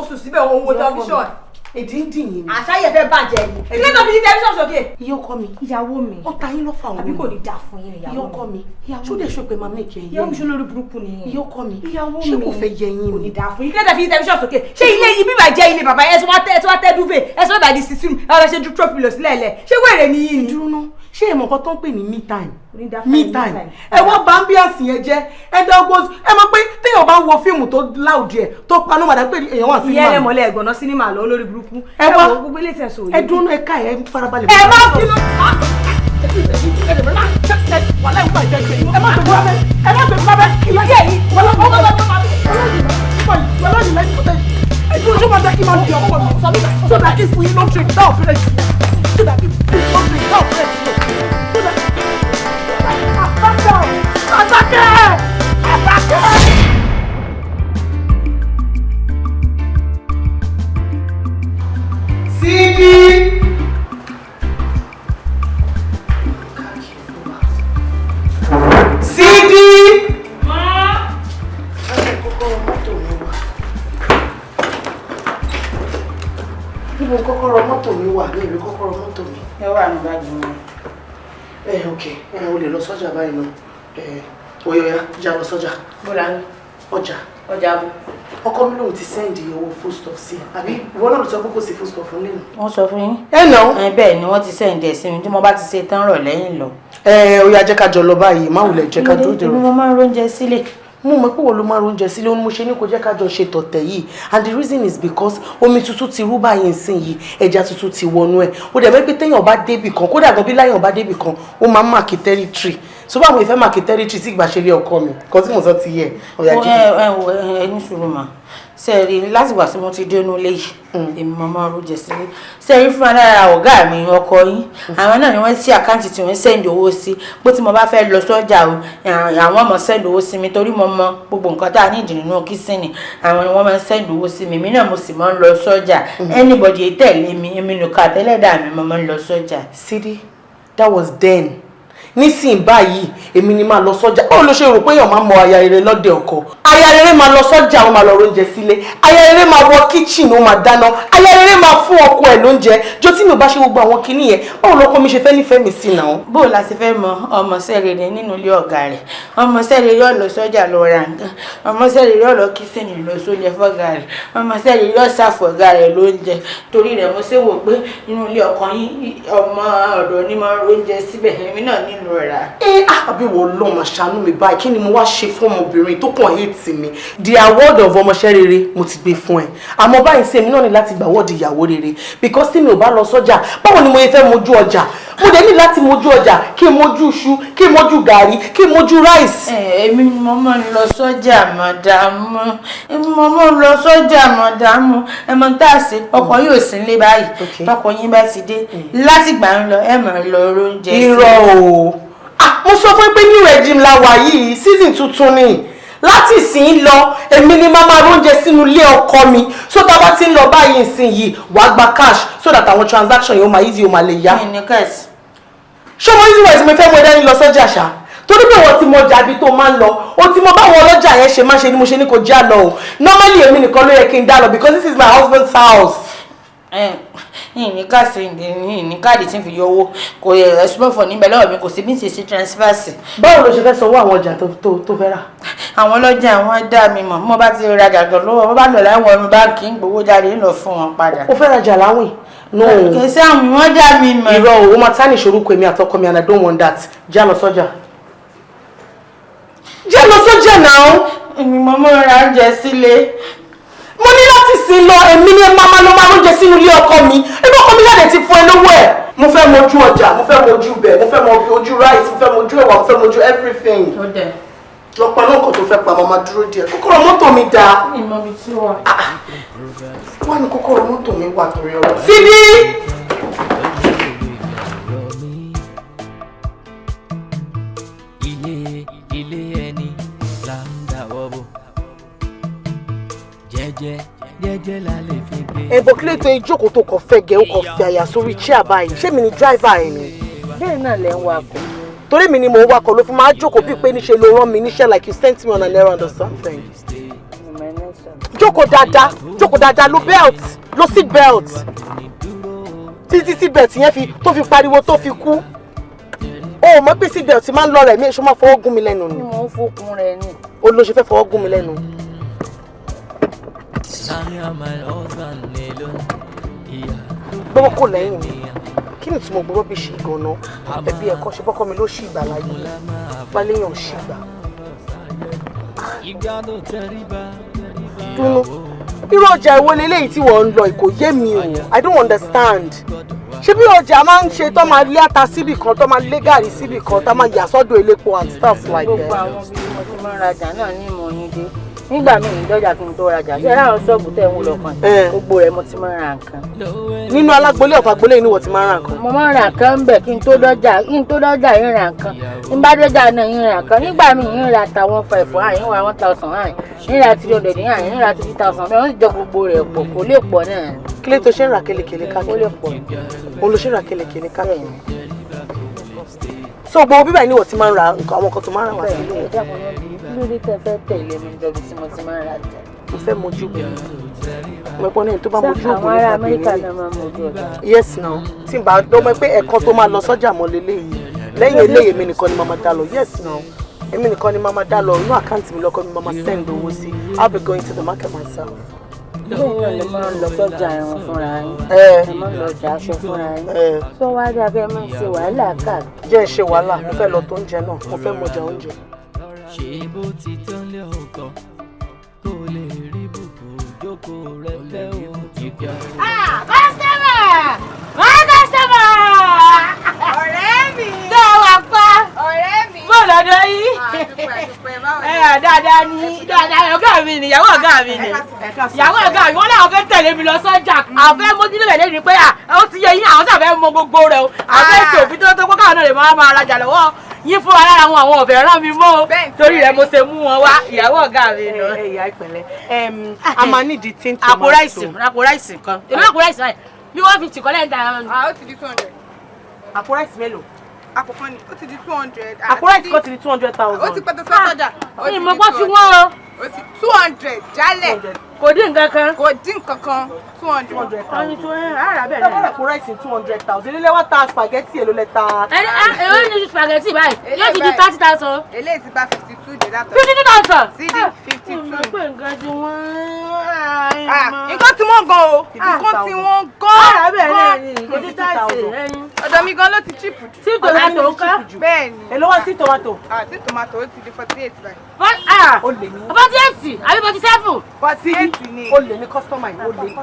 oṣù síbẹ̀ òun wo tẹlifíṣọ̀n? Èdè ń dì yín ni. Àṣàyẹ fẹ́ bàjẹ́ ni. Kí lẹ́tọ̀ fi ti tẹlifíṣọ̀n sókè? Ìyá ọkọ mi. Ìyàwó mi. Ọ̀tá yín ló fà wọ́n. Àbí kò ní dà fún yín ìyàwó mi. Ìyá ọkọ mi. Ṣó dẹ̀ ṣó pé màmá ìkẹ́ yẹn. Ìyàwó mi ṣó lórí burúkú ni. Ìyá ọkọ mi. Ìyàwó mi. Ṣé kò fẹ́ yẹ yín Kò ni? ní dà fún yín. Kí lẹ́tọ̀ fi ti tẹlifíṣọ̀n sókè? Ṣé ilé ibi ìbàjẹ́ ilé bàbá ẹ tí wọ́n tẹ́ dúvé ẹ tí wọ́n bá di sísú ẹ wọ́n ṣe trophy lọ sílẹ̀ lẹ̀. Ṣé wèrè ni yín ni? Dúró ná. Ṣé ìmọ̀ kan tó ń pè ní me time? Me time. Ẹ wá bá ń bí àsìn yẹn jẹ́. Ẹ dọ́gbọ́n ẹ mọ̀ pé téèyàn bá ń wo fíìmù tó loud ẹ̀ tó paná màdá pé èèyàn wà sí ìyá ẹlẹ́mọ̀lẹ́ ẹ̀gbọ́n sinimá lọ lórí burúkú. Ẹ wá gbogbo ilé ìtẹ̀sọ̀ òye. ẹ dúró ẹ̀ka ẹ̀ farabalẹ̀. Ẹ má fi lọ. Sidi! Sidi! Níbo kọ́kọ́rọ́ mọ́tò mi wà? Ní ìwé kọ́kọ́rọ́ mọ́tò mi. Ẹ wà ní báàgì mi. Okay. O lè lọ sọ́jà báyìí náà. Oyoya, já lọ sọ́jà. Bọ́lá ní. Ọjà. Ọjà bó. Ọkọ mi lòun ti sẹ́ndì owó foodstuff sí. Àbí ìwọ náà ló sọ pé kò sí foodstuff fún lẹ́nu. Wọ́n sọ fún yín. Ẹ nà. Bẹ́ẹ̀ ni wọ́n ti sẹ́ǹdẹ̀ sí mi tí mo bá ti ṣe tán rọ̀ lẹ́yìn lọ. Oya jẹ́ ká jọ lọ báyìí, má wulẹ̀ jẹ́ ká dúró dèrò. Mo máa ń róúnjẹ sílé. Mo mọ̀ pé wo ló máa róúnjẹ sílé, ó ní mo ṣe ní kó jẹ́ ká jọ ṣe tọ̀tẹ̀ yìí. And the reason is because omi tuntun ti rú báyìí nsìn yìí, ẹja tuntun ti wọnú ẹ̀. Ó dẹ̀ bẹ́ pé téèyàn bá débì kan, kódà gan bí láyàn bá débì kan, ó máa ń mark territory. So báwo ìfẹ́ mark territory tí ìgbà ṣe lé ọkọ mi? Kan tí mo sọ ti yẹ. Ẹ ní sùúrù mà. Sẹ́ẹ̀rì láti wà sí mo ti dé inú ilé yìí. Èmi mo máa ń róúnjẹ sílé. Sẹ́ẹ̀rì fún alára ọ̀gá mi ọkọ yín. Àwọn náà ni wọ́n sí àkáǹtì tí wọ́n sẹ́ǹdì owó sí. Bó tí mo bá fẹ́ lọ sọ́jà o, àwọn ọmọ sẹ́ǹdì owó sí mi torí mo mọ gbogbo nǹkan tá a ní ìdí nínú kísìnì. Àwọn ni wọ́n máa ń sẹ́ǹdì owó sí mi. Èmi náà mo sì máa ń lọ sọ́jà. Anybody tẹ̀lé mi, èmi nìkan àtẹ́lẹ́dà mi mo máa ń lọ sọ́jà. Sidi, that was then. Nísìn báyìí èmi ni máa lọ sọ́jà. Ó ló ṣe rò pé èèyàn máa mọ aya rere lọ́dẹ ọkọ. Aya rere máa lọ sọ́jà, ó máa lọ róúnjẹ sílé. Aya rere máa wọ kitchen, ó máa dáná. Aya rere máa fún ọkọ ẹ̀ lóúnjẹ. Jọ tí mi ò bá ṣe gbogbo àwọn kinní yẹn, báwo lọkọ mi ṣe fẹ́ nífẹ̀ẹ́ mi sí náà? Bó la ṣe fẹ́ mọ ọmọ sẹ́rẹ̀rẹ̀ nínú ilé ọ̀gá rẹ̀. Ọmọ sẹ́rẹ̀rẹ̀ yóò lọ sọ́jà lọ ra nǹkan. Ọmọ sẹ́rẹ̀rẹ̀ yóò lọ kísìnì lọ sóúnjẹ fọ́gà rẹ̀. Ọmọ sẹ́rẹ̀rẹ̀ yóò ṣàfù ọ̀gá rẹ̀ lóúnjẹ. Torí rẹ̀ mo ṣe wò pé inú ilé ọkọ yín ọmọ ọ̀dọ̀ ni máa ń róúnjẹ síbẹ̀. Èmi náà nílò rà. Àbí wo lọ máa ṣàánú mi báyìí, kí ni mo wá ṣe fún ọmọbìnrin tó kàn hate mi? The award of ọmọṣẹ́ rere mo ti gbé fún ẹ. Àmọ́ báyìí sí èmi náà ní láti gbà award ìyàwó rere because tí mi ò bá lọ sọ́jà, báwo ni mo yẹ fẹ́ mojú ọjà? Mo dẹ̀ ní láti mojú ọjà, kí n mojú iṣu, kí n mojú gàrí, kí n mojú rice. Èmi mo máa ń lọ sọ́jà mọ̀dàmú. Èmi mo máa ń lọ sọ́jà mọ̀dàmú. Ẹ mọ̀ tá a ṣe ọkọ yóò sí nílé báyìí. Tọkọ yín bá ti dé láti gbà ń lọ ẹ máa lọ róúnjẹ sí. Irọ́ o. Mo sọ fún pé new regime la wà yìí, season tuntun ni. Láti ìsìn lọ èmi ni máa máa róúnjẹ sínú ilé ọkọ mi. So tá a bá ti ń lọ báyìí ìsìn yìí wàá gba cash so that àwọn transaction yóò máa easy yóò máa lè yá. Mi ní cash. Ṣé mo easy wise mi fẹ́ mọ dání lọ sọ́jà ṣá? Torí pé wọ́n ti mọ ọjà bí tó máa ń lọ, o ti mọ báwọn ọlọ́jà yẹn ṣe máa ṣe ni mo ṣe ní kò já lọ o. Normally èmi nìkan ló yẹ kí n dá lọ because this is my husband's house. Ní káàdì tí ń fi yọ owó kò yẹ ẹ̀sùn fọ̀ níbẹ̀ lọ́wọ́ mi kò sí bí ń ṣe transfer sí. Báwo ló ṣe fẹ́ sanwó àwọn ọjà tó fẹ́ rà? Àwọn ọlọ́jà wọn dá mi mọ̀ mo bá ti rajà gan lọ́wọ́ mo bá lọ láwọn ọmọ báńkì ń gbowó jáde ń lọ fún wọn padà. O fẹ́ rajà láwìn? No. Kèsì àwọn wọn dá mi mọ̀. Irọ́ o máa tání ìṣòro èmi àtọkọ mi and I don't want that. Já lọ sọ́jà. Já lọ sọ́jà náà. Èmi mo mọ̀ ra oúnjẹ sílé. Mo ní láti sin lọ èmi ní máma ló máa róúnjẹ sínú ilé ọkọ mi. Ẹbí ọkọ mi jáde ti fún ẹ lówó ẹ̀. Mo fẹ́ mojú ọjà, mo fẹ́ mojú bẹ̀, mo fẹ́ mojú rice, mo fẹ́ mojú ẹ̀wà, mo fẹ́ mojú everything. Lọ́pàá náà kò tó fẹ́ pa màmá dúró díẹ̀. Kókóró mọ́tò mi dá. Ìmọ̀ mi tí wà. Wọ́n ní kókóró mọ́tò mi wà torí ọ̀rọ̀. Sidi! Ilé ẹni là ń dáwọ́ bò. Jẹ́jẹ́ la lè fi gbé. bọ̀ kílẹ̀ tó ìjókòó tó kàn fẹ́ gẹ̀ ó kàn fi àyà sórí chair báyìí ṣé mi ni driver ẹ̀ ni. bẹ́ẹ̀ náà lẹ́ ń wakọ̀. torí mi ni mò ń wakọ̀ ló fi máa jókòó bíi pé níṣe ló rán mi níṣẹ́ like you sent me on an errand or something. jókòó dáadáa lo belt lo seat belt títí seat belt yẹn tó fi pariwo tó fi kú. o mọ̀ pé seat belt máa ń lọ rẹ̀ mí èso máa fọwọ́ gún mi lẹ́nu ni. mo ń fokùn rẹ̀ ni. o ló ṣe fẹ́ fọwọ́ gún mi lẹ́nu. gbọ́wọ́ kò lẹ́yìn mi kí ni tí mo gbọ́ bí ṣe gan-an ẹbí ẹ̀kọ́ ṣe bọ́kọ́ mi ló ṣì ìgbà láyé wáléyàn ṣì gbà. dúró irú ọjà ìwo leléyìí tí wọ́n ń lọ kò yé mi o I don't understand. ṣé bí ọjà máa ń ṣe tó máa lé ata síbì kan tó máa lé gàrí síbì kan tó máa yà sọ́dọ̀ elépo and stuff like that. gbogbo àwọn bí mo ti máa ń rajà náà ní ìmọ̀ yín dé nígbà míì ìdọ́jà kí n tó rajà ṣé láwọn ṣọ́ọ̀bù tẹ̀ ń wò lọ́kàn gbogbo rẹ̀ mo ti máa ń ra nǹkan. nínú alágbolé ọ̀fàgbolé ni wọ́n ti máa ń ra nǹkan. mo máa ń ra nǹkan ń bẹ̀ kí n tó dọ́jà yín ra nǹkan n bá dọ́jà náà yín ra nǹkan nígbà míì yín ra ta 1,500 àyín wa 1,000 àyín yín ra 300 àyín yín ra 3,000 bẹ́ẹ̀ wọ́n sì jọ gbogbo rẹ̀ pọ̀ kò lè pọ̀ náà. kí ló tó ṣe ń ra kélekèle káàkiri. ó lè pọ̀ òun ló ṣe ń ra kélekèle káàkiri. so gbogbo bíbá yìí ni wọ́n ti máa ń ra nǹkan àwọn kan tó máa ń ra wá sí ilé. lórí tẹ fẹ́ tẹ̀lé mi jọbi tí mo ti máa ń rajà. mo fẹ́ mojú bẹ̀rẹ̀ mo pọ́n ní tó bá mojú ògùn àwọn ará Amẹ́ríkà náà máa ń mojú ọjà. yes now tí n bá dọ́mọ pé ẹ̀kan tó máa lọ sọ́jà mọ́ leléyìí lẹ́yìn eléyìí èmi nìkan ni màmá dá lọ yes now èmi nìkan ni màmá dá lọ inú àkáǹtì mi lọ́kọ́ ni màmá send owó sí I'll be going to the market myself. lẹ́yìn náà lè máa ń lọ sọ́jà ẹran fúnra yín ẹ máa ń lọ ọjà aṣọ fúnra yín sọ wá dé abẹ́ máa ń ṣe wàhálà káàkiri. jẹ́ ṣe wàhálà mo fẹ́ lọ tó oúnjẹ náà mo fẹ́ mọjà oúnjẹ. ṣé bó ti tán lé ọkọ kó lè rí bùkún jókòó rẹ pẹ́ o ìgbà. kọ́sítọ́mà ọ̀rẹ́ mi. tó wà pa ọ̀rẹ́ mi. bó lọ́dọ̀ yìí. dáadáa ni dáadáa ọ̀gá mi ni ìyàwó ọ̀gá mi ni ìyàwó ọ̀gá mi wọ́n láwọn fẹ́ tẹ̀lé mi lọ sọ́jà àwọn fẹ́ mójútó rẹ̀ lẹ́nu pé ó ti yẹ yín àwọn sábẹ́ mọ gbogbo rẹ̀ o àwọn fẹ́ ṣe òfin tó kọ́ káwọn náà lè máa rajà lọ́wọ́ yín fún wa lára àwọn ọ̀fẹ́ rán mi mọ́ torí rẹ̀ mo ṣe mú wọn wá ìyàwó ọ̀gá mi ni. ìyá ìpẹ̀lẹ̀ a máa ní di tí ń tomato. àpò ráìsì kan èmi àpò ráìsì báyìí bí 150 kọ́lẹ́ ń da ẹran ni. ó ti di 200. àpò ráìsì mélòó. àpò kan ni ó ti di 200. àpò ráìsì kan ti di 200,000. ó ti pẹ́ tó fẹ́ sọ́jà. ìmọ̀ pọ́ ti wọ́n o. ó ti 200 jálẹ̀. kò dín nǹkan kan. kò dín nǹkan kan 200. wọ́n ní 200 ara bẹ́ẹ̀ náà. tọ́wọ́ àpò ráìsì 200,000 ilé wa ta spaghetti èlò lẹ ta. èló ní spaghetti báyìí yóò ti di 30,000. eléyìí ti bá 52 dé látọ̀. 52,000. Sidi 52. ìmọ̀ pé nǹkan ti wọ́n. nǹkan tí wọ́n gan o nǹkan tí wọ́n gan. ara bẹ́ẹ̀ náà ni kò ní táìsì ẹyin. ọ̀dọ̀ mi gan ló ti chíìpù jù. tí tomato ń ká. bẹ́ẹ̀ ni. èló wá tí tomato. tí tomato ó ti di 48 báyìí. ó lè ní. 48 àbí 47. 48 ni. ó lè ní kọ́sítọ́mà yìí ó lè.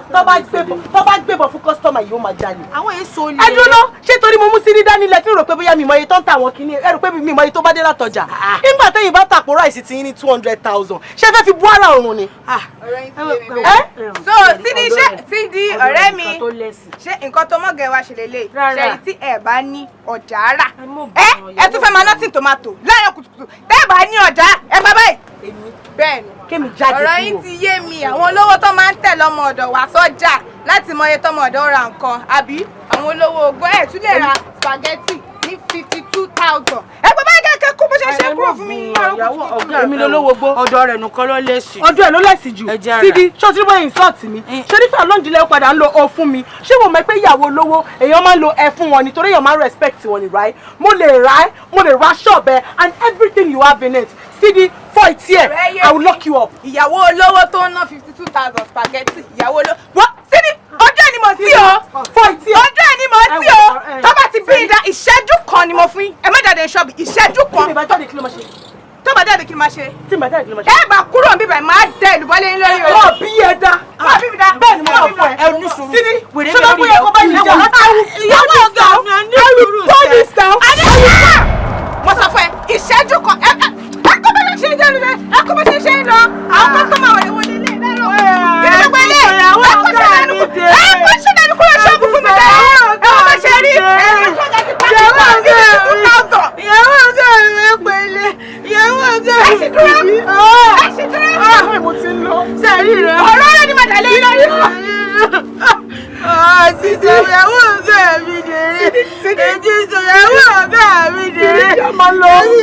tó bá gbébọn fún kọ́sítọ́mà yìí ó máa jalè. àwọn èso lè. ẹ dúró ṣé torí mo mú Sidi dání lẹ fi rò pé bóyá mi mọ iye tó ń ta àwọn kìíní ẹ rò pé mi mọ iye tó bá dé látọjà. nígbà tẹ́yìn bá tàpó ráìsì tí yín ní 200,000 ṣé fẹ́ fi bú ara òrùn ni. so Sidi ọ̀rẹ́ mi ṣé nǹkan tó mọ̀gẹ́ wa ṣe lélẹ̀ ṣe tí ẹ bá ní ọjà rà ẹ tún fẹ́ máa nọ́tì tòmátò láàárọ̀ kùtùkùtù tẹ́ ẹ bá ní ọjà ẹ bá báyìí. bẹ́ẹ̀ ni kémi jáde kúrò. ọ̀rọ̀ yín ti yé mi àwọn olówó tó máa ń tẹ̀lé ọmọ ọ̀dọ̀ wá sọ́jà láti mọ iye tọmọ ọ̀dọ̀ ra nǹkan àbí àwọn olówó ogbó ẹ̀ tún lè ra spaghetti ní 52,000. ẹ bàbá yẹn kẹ́kẹ́ kó bó ṣe ṣe kúrò fún mi. èmi ló lówó gbó. ọ̀dọ̀ rẹ̀ nìkan ló lè sí. ọ̀dọ̀ ẹ̀ ló lẹ̀ sí jù. Sidi ṣé o ti rí bóyá insult mi. ṣé nípa alóńdílé ó padà ń lo o fún mi. ṣé mo mọ̀ pé ìyàwó lówó èèyàn máa ń lo ẹ fún wọn nítorí èèyàn máa ń respect wọn ni right. mo lè ra ṣọ́ọ̀bẹ and everything you have in it. Sidi for it here I will lock you up. ìyàwó olówó tó ń ná 52,000 spaghetti ìyàwó olówó. wọ́n Sidi ọjọ́ ni mo tí o. for it here. ọjọ́ ni mo tí o. tó bá ti bí ìdá ìṣẹ́jú kan ni mo fún yín ẹ má jáde ṣọ́ọ̀bù ìṣẹ́jú kan. tí mi bá jáde kí ló máa ṣe. tó bá jáde kí ló máa ṣe. tí mi bá jáde kí ló máa ṣe. ẹ bá kúrò níbí báyìí máa dẹ ìlúbọ́lé yín lórí o. ọ̀ bí ẹ dá. bí mi dá. bẹ́ẹ̀ ni mo sọ fún ẹ. ẹ ní sùúrù. Sidi wèrè ṣọlá mi bóyá kó bá yìí jà. ìyàwó ọ̀gá mi ò ní sùúrù sẹ́. mo sọ fún ẹ ìṣẹ́jú kan ẹ kó bá ṣe jẹ́ lulẹ̀ ẹ kó bá ṣe ń lọ àwọn kọ́sọ́mà wọlé wọlé lé lẹ́rọ. kí ló gbélé ẹ kó ṣe lẹ́nu kúrò ṣọ́ọ̀bù fún mi dẹ́ ẹ kó bá ṣe rí ẹ sọ́jà ti pa ìyàwó ọ̀gá mi pẹ̀lẹ́ ìyàwó ọ̀gá mi ẹ ṣì dúró. mo ti ń lọ. sẹ́ẹ̀rì rẹ ọ̀rọ̀ rẹ ni màdàlẹ́ yín lórí. ìsọ̀yàwó ọ̀gá mi dèrè. Ètí ìsọ̀yàwó ọ̀gá mi dèrè. Ètí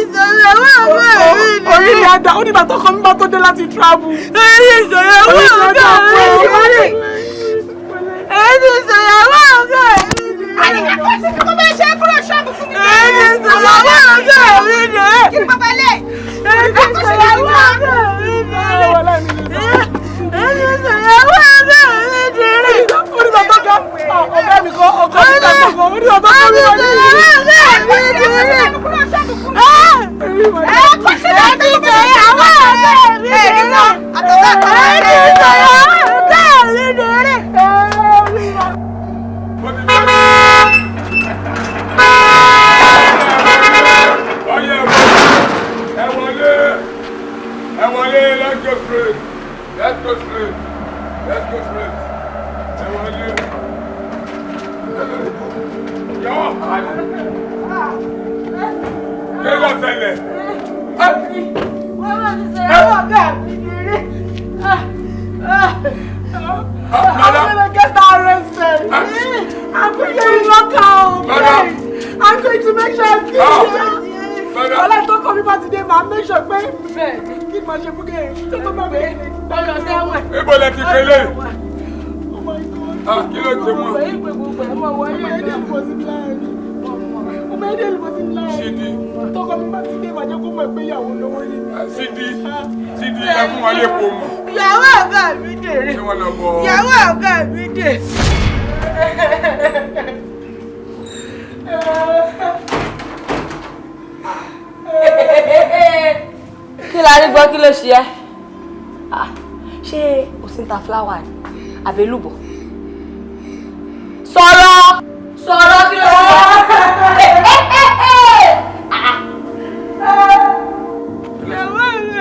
ìsọ̀yàwó ọ̀gá mi dèrè. Orí mi àdá, ó nígbà tó kọ́ mi bá tó dé láti travel. Ètí ìsọ̀yàwó ọ̀gá mi dèrè. Ètí ìsọ̀yàwó ọ̀gá mi dèrè. Àníkà kó ṣe kí mo bẹ ṣe kúrò ṣọ́ọ̀bù fún mi. Ètí ìsọ̀yàwó ọ̀gá mi dèrè. Kí ni bàbá ilé? Ètí ìsọ̀yàwó ọ̀gá mi dèrè. Ètí ìsọ̀yàwó ọ̀gá mi dèrè. Onígbà tó ga, ọ̀gá mi kọ́, ọ̀gá mi kọ́, onígbà tó kọ́ mi wọ́n ní ìlú. I'm going to make sure I feel it. All I talk about today, ma make sure pé kí n máa ṣe fún kẹ́ tó tó bá mi. Ọlọ sẹ́wọ̀n. Ibo lẹ ti pele. Oh my God. Ah, kí ló ṣe mọ́? Ọmọ ẹdẹ ló sí láàrin. Ọmọ ẹdẹ ló sí láàrin. Sidi. Tọkọ mi bá ti dé màá jẹ́ kó mọ̀ pé ìyàwó lówó ni. Sidi. Sidi ẹ fún wa lépo mu. Ìyàwó ọ̀gá mi dèrè. Ṣé wọ́n lọ bọ? Ìyàwó ọ̀gá mi dèrè. Kí la rí gbọ́ kí ló ṣe ẹ́? Ṣé o sì ń ta fúláwà ni? Àbẹ́lùbọ̀? Sọ̀rọ̀! Sọ̀rọ̀ kí ló ṣe ẹ́?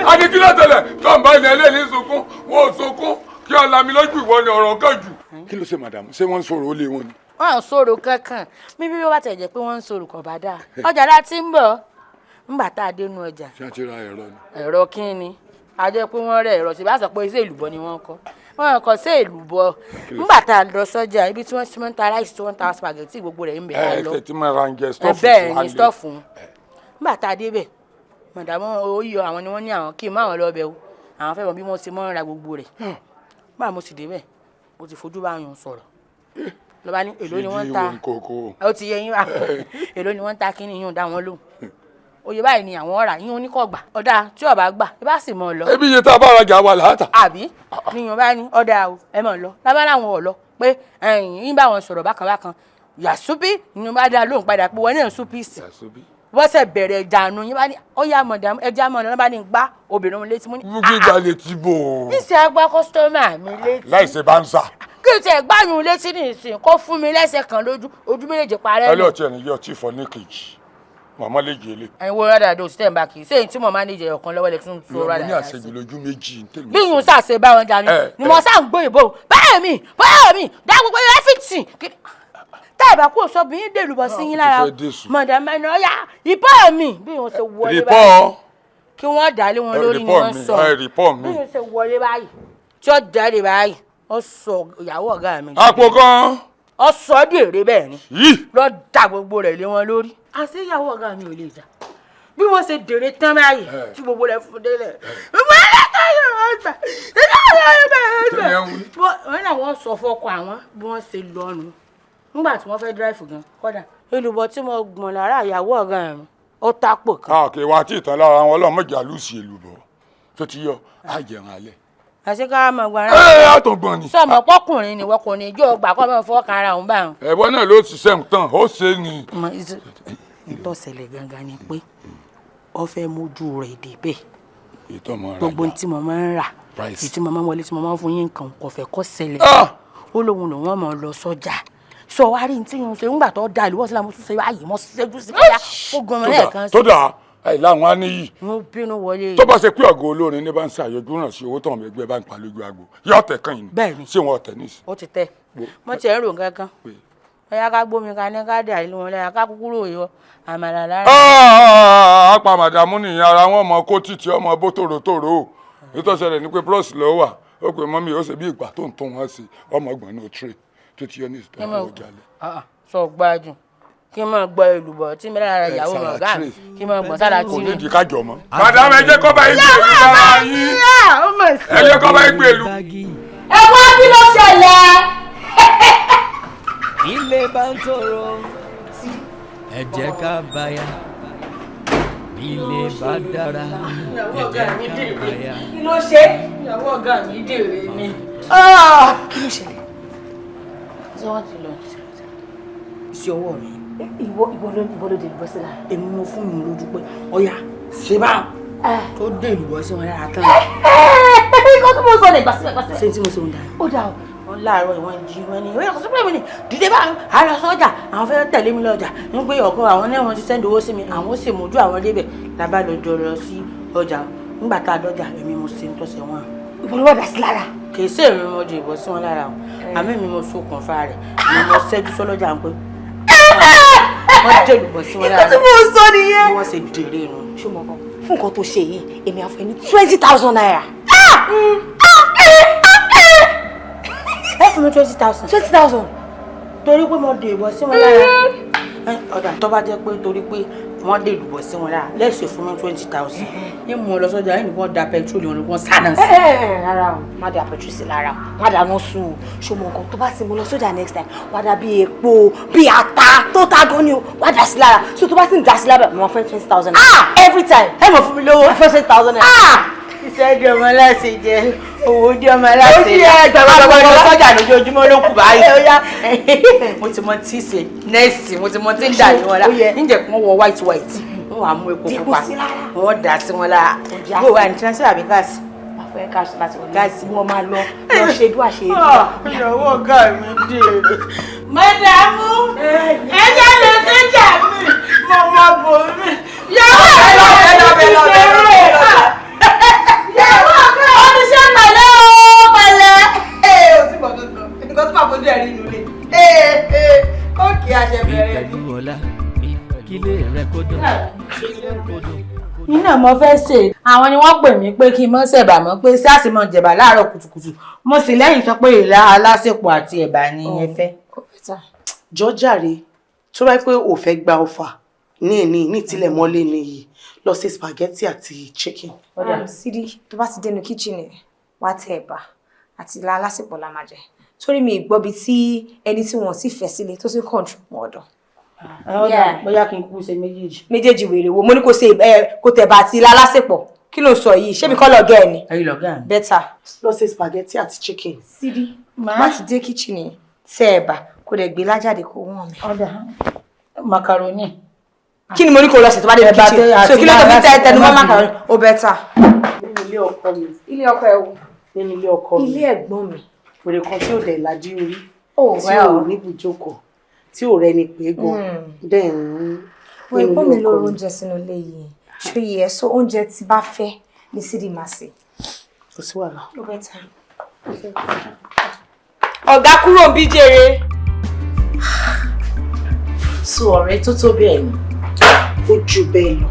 A ní kí ló tẹ̀lẹ̀ tó ń bá ilẹ̀ ẹlẹ́ni sunkún, wọ́n ò sunkún kí ọ̀la mi lójú ìwọ ni ọ̀rọ̀ kan jù. Kí ló ṣe màdàmú? Ṣé wọ́n ń sọ̀rọ̀ ó lé wọn ni? Wọ́n ń sọ̀rọ̀ kankan. Mímí bí wọ́n bá tẹ̀ jẹ́ pé wọ́n ń sọ̀rọ̀ kò bá dáa. Ọjà láti ń bọ̀. Ńgbà tá a dénú ọjà. Ṣé a ti ra ẹ̀rọ ni? Ẹ̀rọ kí ni? A jẹ́ pé wọ́n rẹ̀ ẹ̀rọ sí bá sọ pé iṣẹ́ ìlúbọ ni wọ́n kọ́. Wọ́n kọ́ sí ìlúbọ. Ńgbà tá a lọ sọ́jà ibi tí wọ́n ti máa ń ta ráìsì tí wọ́n ń ta spaghetti gbogbo rẹ̀ ń bẹ̀ á lọ. Ẹ ti máa ra ń jẹ stọ́ọ̀fù. Bẹ́ẹ̀ ni stọ́ọ̀fù. Ńgbà tá a débẹ̀ màdàmú oyè àwọn ni wọ́n ní àwọn kí n má wọn lọ bẹ̀ o. Àwọn fẹ́ mọ̀ bí wọ́n ti máa ń ra gbogbo rẹ̀. Bá mo sì débẹ̀ mo ti fojú bá yàn sọ̀rọ̀. Lọ́ba ní èló ni wọ́n ń ta. Ó ti yẹ yín wá. Èló ni wọ́n ń ta kí ni yín dá wọn lóhùn. Oye báyìí ni àwọn ọ̀rà yín oníkọ̀gbà ọ̀dà tí ọba gbà ẹ bá sì mọ̀ lọ. Ebi iye tá a bá rajà wà láàtà. Àbí níyàn bá ní ọ̀dà o ẹ mọ̀ lọ lábá láwọn ọ̀lọ́ pé yín bá wọn sọ̀rọ̀ bákan bákan yàsúbí níyàn bá dá lóhùn padà pé wọ́n náà súpìsì. Wọ́n sẹ̀ bẹ̀rẹ̀ ìdànù yín bá ní ọ̀yà mọ̀dàmú ẹja mọ̀ lọ́ba ní gbá obìnrin wọn létí mú ní. Gíga létí bò. Níṣẹ́ agbá kọ́sítọ́mà mi létí. Láìsè bá ń sà. Kí n tẹ̀ gbáyùn létí nìsín kó fún mi lẹ́sẹ̀ kan lójú ojú méjèèjì parẹ́. Ẹlọ́ọ̀tì ẹni yọ tí fọ ní kejì. Màmá lè jẹ́lé. Ẹ̀yin wo rádà dò sítẹ̀ ń bá kì í sẹ́yìn tí mo máa ń níjẹ ọ̀kan lọ́wọ́ lẹ tún tó rádà. Mo ní àṣejù lójú méjì. Bí yun sàṣe bá wọn jà ní ni mo sá ń gbé ìbò báyọ̀ mi dá gbogbo ẹ́fìtì. Tá ẹ̀ bá kó sọ bí yín dèlù bọ̀ sí yín lára mọ̀dàmú ẹni ọ̀yà ìbọ̀ mi bí yun ṣe wọlé báyìí. Kí wọ́n dálé wọn lórí ni wọ́n sọ. Bí yun ṣe wọlé báyìí tí ó jáde báyìí ó sọ ìyàwó ọ̀gá mi. Àpò kan. Ó sọ dèrè bẹ́ẹ̀ ni. Lọ da gbogbo rẹ̀ lé wọn lórí. Àṣé ìyàwó ọ̀gá mi ò lè jà. Bí wọ́n ṣe dèrè tán báyìí tí gbogbo rẹ̀ fún délẹ̀. Wọ́n náà wọ́n sọ fọ́kọ àwọn bí wọ́n ṣe lọ́nu. Nígbà tí wọ́n fẹ́ dráìfù gan kọ́dà. Èlùbọ́ tí mo gbọ̀n lára ìyàwó ọ̀gá mi ó tápò kan. Káàkiri wa tí ìtàn lára wọn ọlọ́mọ ìjà lùsì èlùbọ́ tó ti yọ àjẹrán alẹ́. Àṣé ká máa gba ara. Ẹ àtọ̀gbọ̀n ni. Sọmọ pọkùnrin ni wọn kò ní ijó ọgbà kọ́ máa fọ́ kan ara òun bá wọn. Ẹ̀bọ́n náà ló ṣiṣẹ́ nǹkan ó ṣe ni. Ìtọ́sẹ̀lẹ̀ gangan ni pé ọ fẹ́ mójú rẹ̀ débẹ̀. Gbogbo tí mo máa ń rà tí mo máa ń wọlé tí mo máa ń fún yín nǹkan kò fẹ́ kọ́ ṣẹlẹ̀. Ó lóun lòun ọmọ lọ sọ́jà. Sọ wá rí tí yun ṣe ńgbà tó da ìlú wọ́sílẹ̀ mo tún ṣe báyìí mo ṣẹ́jú sí kíá ó gan ọmọ lẹ́ẹ̀kan sí. Tó dà láwọn á níyì. Mo bínú wọlé. Tó bá ṣe pé ọ̀gá olórin ní bá ń ṣàyọjú náà sí owó tán mi ẹgbẹ́ bá ń pa lójú agbo yóò tẹ̀ kàn yín. Bẹ́ẹ̀ni. Ṣé wọn tẹ̀ nísì? Ó ti tẹ̀. Mo ti ẹ̀ ń rò kankan. Ẹ̀yà ká gbómi ká ní ká dà ìlú wọn lẹ́yà ká kúkúrò yọ àmàlà lára. Apá màdàmú nìyẹn ara wọn ọmọ kó títí ọmọ bó tòrótòró. Ètò ìṣẹ̀lẹ̀ ni pé bros lọ wà ó pè mọ́mí ó ṣe bí ìgbà tó ń tún wọn sí ọmọ ọgbọ̀n náà tray. tó ti yọ ní ìsìtọ́ àwọn ọjà lẹ̀. Sọ gbádùn kí n máa gbọ́ èlùbọ́ tí mi lára ìyàwó mi ọ̀gá mi kí n máa gbọ́ sára tí mi. kò ní di kájọ mọ́. madame ẹ jẹ́ kó bá yín gbé ìlú sára yín ẹ jẹ́ kó bá yín gbé ìlú. ẹ wá kí ló ṣẹlẹ̀. ilé bá ń tòrò ẹ jẹ́ ká báyà ilé bá dára ẹ jẹ́ ká báyà. kí ló ṣe. ìyàwó ọ̀gá mi dèrè ni. kí ló ṣẹlẹ̀. tí wọ́n ti lọ sí ọwọ́ mi. ìwọ ló dé ìbọn sí lára. èmi mo fún mi lójú pé ọ̀yà ṣe bá tó dé ìlúbọ sí wọn lára tán. kó tó mọ̀ sọ ní gbàsílẹ̀. ṣé tí mo ṣe ń dà. ó dà o. wọn láàárọ̀ ìwọ̀n jí wọn ni ìwé ìkọsọ́ pẹ̀lú mi ni dídé bá a lọ sọ́jà àwọn fẹ́ẹ́ tẹ̀lé mi lọ́jà ń pé ọkọ àwọn náà wọn ti sẹ́ndì owó sí mi àwọn ó sì mójú àwọn débẹ̀ lábá lọ́jọ́ lọ sí ọjà nígbà tá a dọ́jà èmi mo ṣe ń tọ́sẹ̀ wọn. ìbọn wà sí lára. kì í sí èmi mo di ìbọn sí wọn lára o àmì mi mo ṣokùnfà rẹ̀ ni mo ṣẹ́jú sọ́lọ́jà ń pé wọ́n dé olùbọ̀ sí wọn lára. ìkọ́ tí mo sọ nìyẹn. bí wọ́n ṣe dèrè irun. ṣùgbọ́n fún nǹkan tó ṣe yìí èmi á fún ẹ ní 20,000 naira. ẹ fún mi 20,000. 20,000. torí pé mo dé ìbọn sí wọn lára. ọ̀dà tó bá jẹ́ pé torí pé wọ́n dé ìlúbọ̀ sí wọn lára lẹ́sẹ̀ fún mi 20,000. ní mo lọ sọ́jà yìí ni wọ́n da pẹtrólì wọn ni wọ́n sáná sí. rárá o má da pẹtrólì sí lára o má dáná sùn o ṣọmọ nǹkan tó bá ti mú lọ sọ́jà next time wá dà bí epo bí ata tó ta gan ni o wá dà sí lára so tó bá sì ń dà sí lára mo fẹ́ 20,000 naira every time ẹ mọ̀ fún mi lówó. mo fẹ́ 20,000 naira. iṣẹ́ di ọmọ aláṣẹ jẹ owó di ọmọ aláṣẹ jẹ. ó ti ẹ gbàgbọ́ lọ sọ́jà lójoojúmọ́ ló kù báyìí. mo ti mọ tí ì ṣe nẹ́ẹ̀sì mo ti mọ tí ń dà ní wọn la níjẹ̀ kí wọ́n wọ white wọ́n wàá mú epo pupa wọ́n dà sí wọn lára. bó wà ní transfer àbí káàsì. wọ́n fẹ́ káàsì láti wọ́n gáàsì wọ́n máa lọ ṣe dúà ṣe é. ìyàwó ọ̀gá mi dèrè. mọ́dàmú ẹ̀jẹ̀ lè sẹ́jà mi mo mọ bò mí. yàwó ọ̀gá mi ti ṣeré. yàwó ọ̀gá mi ṣe pẹ̀lẹ́ o pẹ̀lẹ́. o ti mọ̀ kankan nǹkan tí màá fojú ẹ̀ rí inú ilé. ó kì í àṣẹ bẹ̀rẹ̀ ni. kílé rẹ kó dùn. iná mo fẹ́ ṣe àwọn ni wọ́n pè mí pé kí n mọ́ ṣẹ̀bà mọ́ pé sáàsì mọ́ jẹ̀bà láàárọ̀ kùtùkùtù mo sì lẹ́yìn sọ pé ìlà alásèpọ̀ àti ẹ̀bà ni ẹ fẹ́. jọjàre tó bá pé ò fẹ́ gba ọfà ní ìtìlẹ̀ mọ́lé nìyí lọ sí spaghetti àti chicken. Sidi tó bá ti dénú kitchen ẹ̀ wá tẹ ẹ̀bà àti ilá alásèpọ̀ la máa jẹ torí mi ìgbọ́bi tí ẹni tí wọ́n sì fẹ́ sílé tó sì control wọn ọ̀dọ̀. bóyá kí n kú ṣe méjèèjì wèrè wo mo ní kò ṣe kò tẹ̀bà àti ilá alásèpọ̀ kí ló sọ yìí ṣé mi kọ́ lọ́gẹ́ ẹ̀ ni. ẹ̀yin lọ́gẹ́ mi. better. lọ sí spaghetti àti chicken. Sidi má ti dé kitchen yẹn tẹ ẹ̀bà kò dẹ̀ gbé lájáde kó wọ́n mi. ọ̀dà macaroni. kí ni mo ní kó lọ sí tó bá dé kitchen so kí ló tó fi tẹ tẹnu mọ́ macaroni ó better. nínú ilé ọkọ mi. ilé ọkọ ẹ wo. nínú ilé ọkọ mi. ilé ẹ̀gbọ́n mi. òrè kan tí ò dẹ̀ lajú orí. tí ò ní ibùjókòó tí ò rẹni pé gan dẹ̀ ń. wọ́n ẹ̀gbọ́n mi lórí oúnjẹ sínú ilé yìí ṣó yẹ so oúnjẹ tí bá fẹ́ ní Sidi máa ṣe. kò sí wàhálà. ó better. ọ̀gá kúrò bí jèrè. so ọ̀rẹ́ tó tó bẹ́ẹ̀ ni ó jù bẹ́ẹ̀ lọ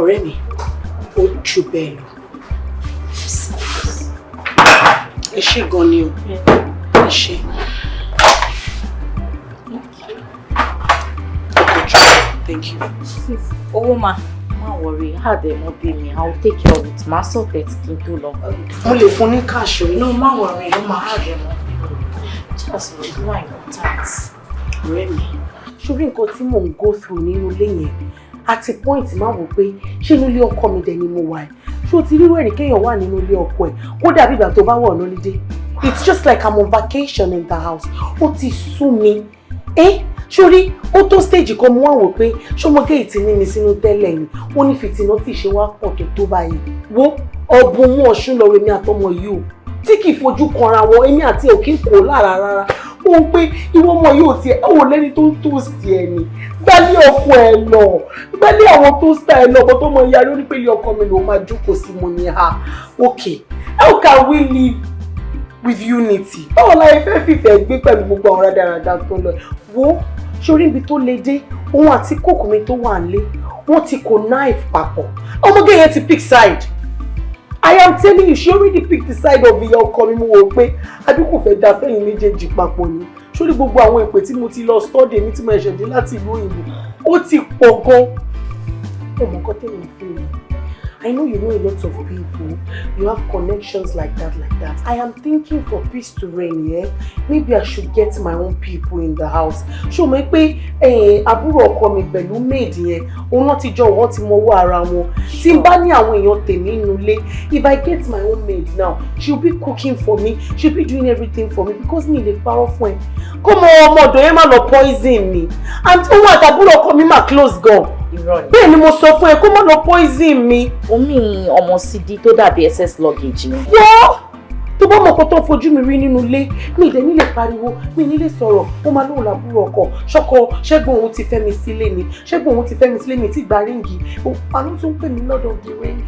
ọ̀rẹ́ mi ó jù bẹ́ẹ̀ lọ ẹ ṣé gan ni o ẹ ṣé thank you. owó ma worry hard ẹ mọ bí mi I will take care of it ma sort it kí n tó lọ. mo lè fún ní cash orí. no má worry ó máa hard ẹ mọ just why important. ọ̀rẹ́ mi ṣorí nǹkan tí mò ń go through nínú ilé yẹn àti point máa wò pé ṣé inú ilé ọkọ mi dẹ̀ ni mo wà ẹ̀ ṣé o ti rí wẹ̀rì kéèyàn wà nínú ilé ọkọ ẹ̀ kó dàbí ìgbà tó bá wọ̀ lọ́lídé it's just like I'm on vacation in the house ó ti sú mi ṣorí ó tó stage kan mo wá wò pé ṣọmọgé ìtì ní mi sínú tẹ́lẹ̀ ni wọ́n ní fìtínà tí ìṣe wá pọ̀ tó báyìí wo ọ̀bùn mú ọ̀ṣun lọ́rọ̀ èmi àtọmọ yìí o tí kì í fojú kanra wọn èmi àti òkè kò lára rárá ó ń pé ìwọ ọmọ yóò tiẹ̀ ẹ wò lẹ́ni tó ń tòsí ẹ ni gbálé ọkọ ẹ lọ gbálé àwọn tó sá ẹ lọ ọkọ tó mọ ìyá lórí pé ilé ọkọ mi ló máa jókòó sí mo ní ha okay how can we live with unity báwo la fẹ́ fìfẹ́ gbé pẹ̀lú gbogbo àwọn rádaràda tó lọ wo sórí ibi tó le dé òun àti kókò mi tó wà nílé wọ́n ti kó knife papọ̀ ọmọge yẹn ti pick side I am telling you, she already picked the side of your coming way. I do kò fẹ́ dá fẹ́yìn méjèèjì papọ̀ ni. Surely gbogbo àwọn ìpè tí mo ti lọ study mi tí mo ẹ̀ṣẹ̀ dé láti ìlú òyìnbó. Ó ti pọ̀ gan. Oh my God, tell me. I know you know a lot of people. You have connections like that. I am thinking for peace to reign, yeah? Maybe I should get my own people in the house. Show me pé àbúrò ọkọ mi pẹ̀lú maid yẹn. Òun náà ti jọ wọ́n ti mọwọ́ ara wọn. Tí n bá ní àwọn èèyàn tèmi nínú ilé, if I get my own maid now, she'll be cooking for me. She'll be doing everything for me because mi lè parọ́ fún ẹ. Come on, ọmọ ọ̀dọ̀ yẹn má lọ poison me. And òun àtàbúrò ọkọ mi má close gan. Bẹ́ẹ̀ ni mo sọ fún ẹ kó má lọ poison mi. Omi ọmọ Sidi tó dàbí SS luggage ni. Wọ́ tó bá mọ̀ kó tó fojú mi rí nínú ilé mi ìdẹ̀ nílé pariwo mi nílé sọ̀rọ̀ ó máa lóun làbúrò ọkọ ṣọ́kọ ṣẹ́gun òun ti fẹ́ mi sílé ni ṣẹ́gun òun ti fẹ́ mi sílé mi tí gba ríǹgì àánú tó ń pè mí lord of the ring.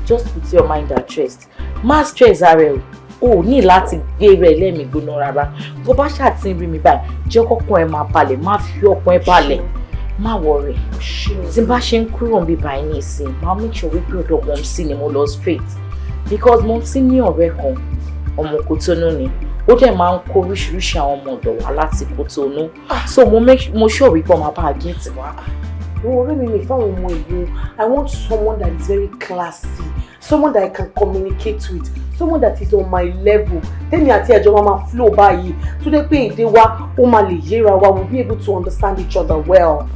Just put your mind at rest. Má stress ara ẹ o ní láti gbé rẹ lẹ́mìí gbóná rárá. Tó bá ṣàtì rí mi báyìí jẹ́ kọ́kàn ẹ máa balẹ̀ má fi ọkàn ẹ balẹ̀. Má worry. Tí n bá ṣe ń kúrò níbi báyìí ní ìsìn, máa make sure wípé ọ̀dọ̀ wọn sí ni mo lọ straight. Because mo ti ní ọ̀rẹ́ kan, ọmọ Kòtónú ni. Ó dẹ̀ máa ń kó oríṣiríṣi àwọn ọmọ ọ̀dọ̀ wá láti Kòtónú. So mo sure wípé ọmọ bá gẹ̀ẹ́tì wá. Ọ̀rẹ́ mi fáwọn ọmọ ìlú, I want someone that is very classy, someone that I can communicate with, someone that is on my level. Tẹ́mi àti ẹ̀jọ̀ máa flow báyìí. Tó dé pé èdè wa ó máa lè yéra wa, we'll be able to understand each other well.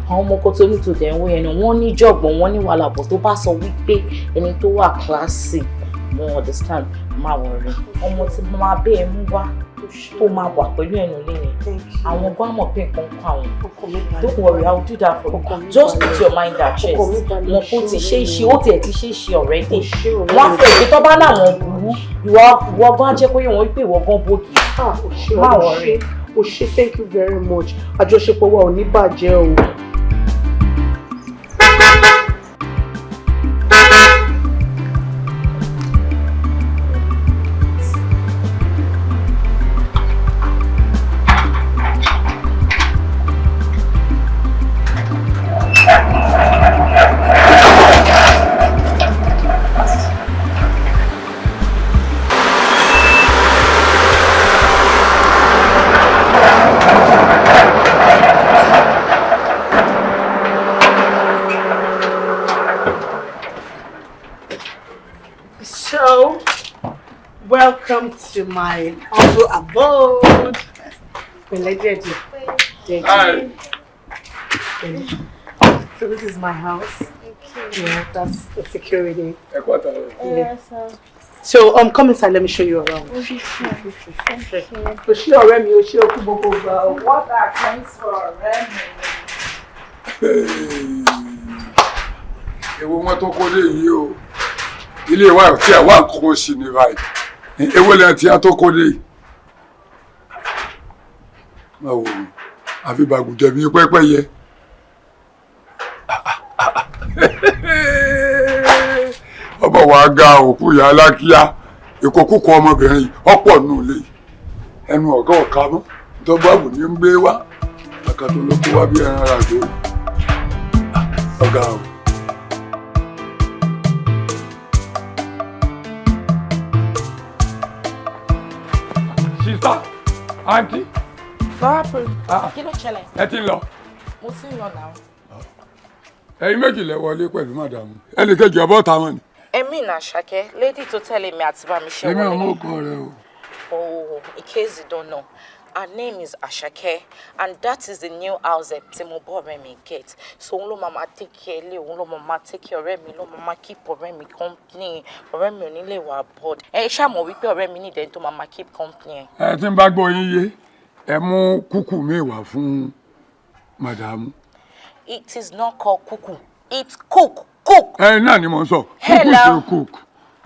Àwọn ọmọ Kòtónú tó dẹ̀ ń wé yẹn wọ́n ní jọ̀gbọ̀n wọ́n ní wàhálà bọ̀ tó bá sọ wípé ẹni tó wà classy mo understand má worry. Ọmọ tí mo máa bẹ́ẹ̀ mú wá tó máa wà pẹ̀lú ẹnu lẹ́yìn àwọn ọgbọ́n àmọ̀ pé nǹkan kan àwọn. Don't worry, I will do that for you. Just put your mind at rest. Wọn kò ti ṣe é ṣe ó tiẹ̀ ti ṣe é ṣe already. Wọ́n á fẹ́ ìgbé tó bá láwọn burú ìwọ gan jẹ́ kó yẹ wọ́n wípé ìwọ gan bókì. Má worry. O ṣé, thank you very much. Àjọṣepọ̀ wa ò ní bàjẹ́ o. Welcome to my humble abode. Hi. So this is my house. Yeah, that's the security. Yeah. So come inside. Let me show you around. What are things for Ewo wọn tó kó lé yìí o. Ilé wa ò tí ẹ wá nǹkan sí ni báyìí. Ewo lẹ tí a tó kó lé. Báwo ni? Àfi bàgùjẹ bí pẹ́pẹ́yẹ. Ọmọ wa ga òkú ìyá alákíá. Ìkókúkọ ọmọbìnrin ọ̀pọ̀ nù lé. Ẹnu ọ̀gá ọ̀ka mọ́. Dọ́gbàbù ní ń gbé wá. Àkàtọ̀ ló kó wá bí ẹran ara gbé. Ọ̀gá o. Sister, auntie. Kí ló ṣẹlẹ̀? Ẹ ti ń lọ. Mo ti ń lọ náà. Ẹ̀yin méjì lẹ wọlé pẹ̀lú màdàmú. Ẹnì kejì ọbọ̀ ta wọn ni. Èmi náà Ṣàkẹ́, lady tó tẹ̀lé mi àti bá mi ṣe wọlé. Èmi ò mọ ọkọ rẹ o. Oh, in case you don't know, her name is Ashake, and that is the new house tí mo bọ́ ọ̀rẹ́ mi get. So òun ló máa take care ilé, òun ló máa take care ọ̀rẹ́ mi, ló máa keep ọ̀rẹ́ mi company. Ọ̀rẹ́ mi ò ní lè wà bored. Ẹ ṣáà mọ̀ wípé ọ̀rẹ́ mi need ẹni tó máa keep company. Ẹ tí ń bá gbọ́ yín yé, ẹ mú kúkú mi wá fún màdàmú. It is not called kuku, it's cook. Ẹ náà ni mo ń sọ, kúkú ṣe cook.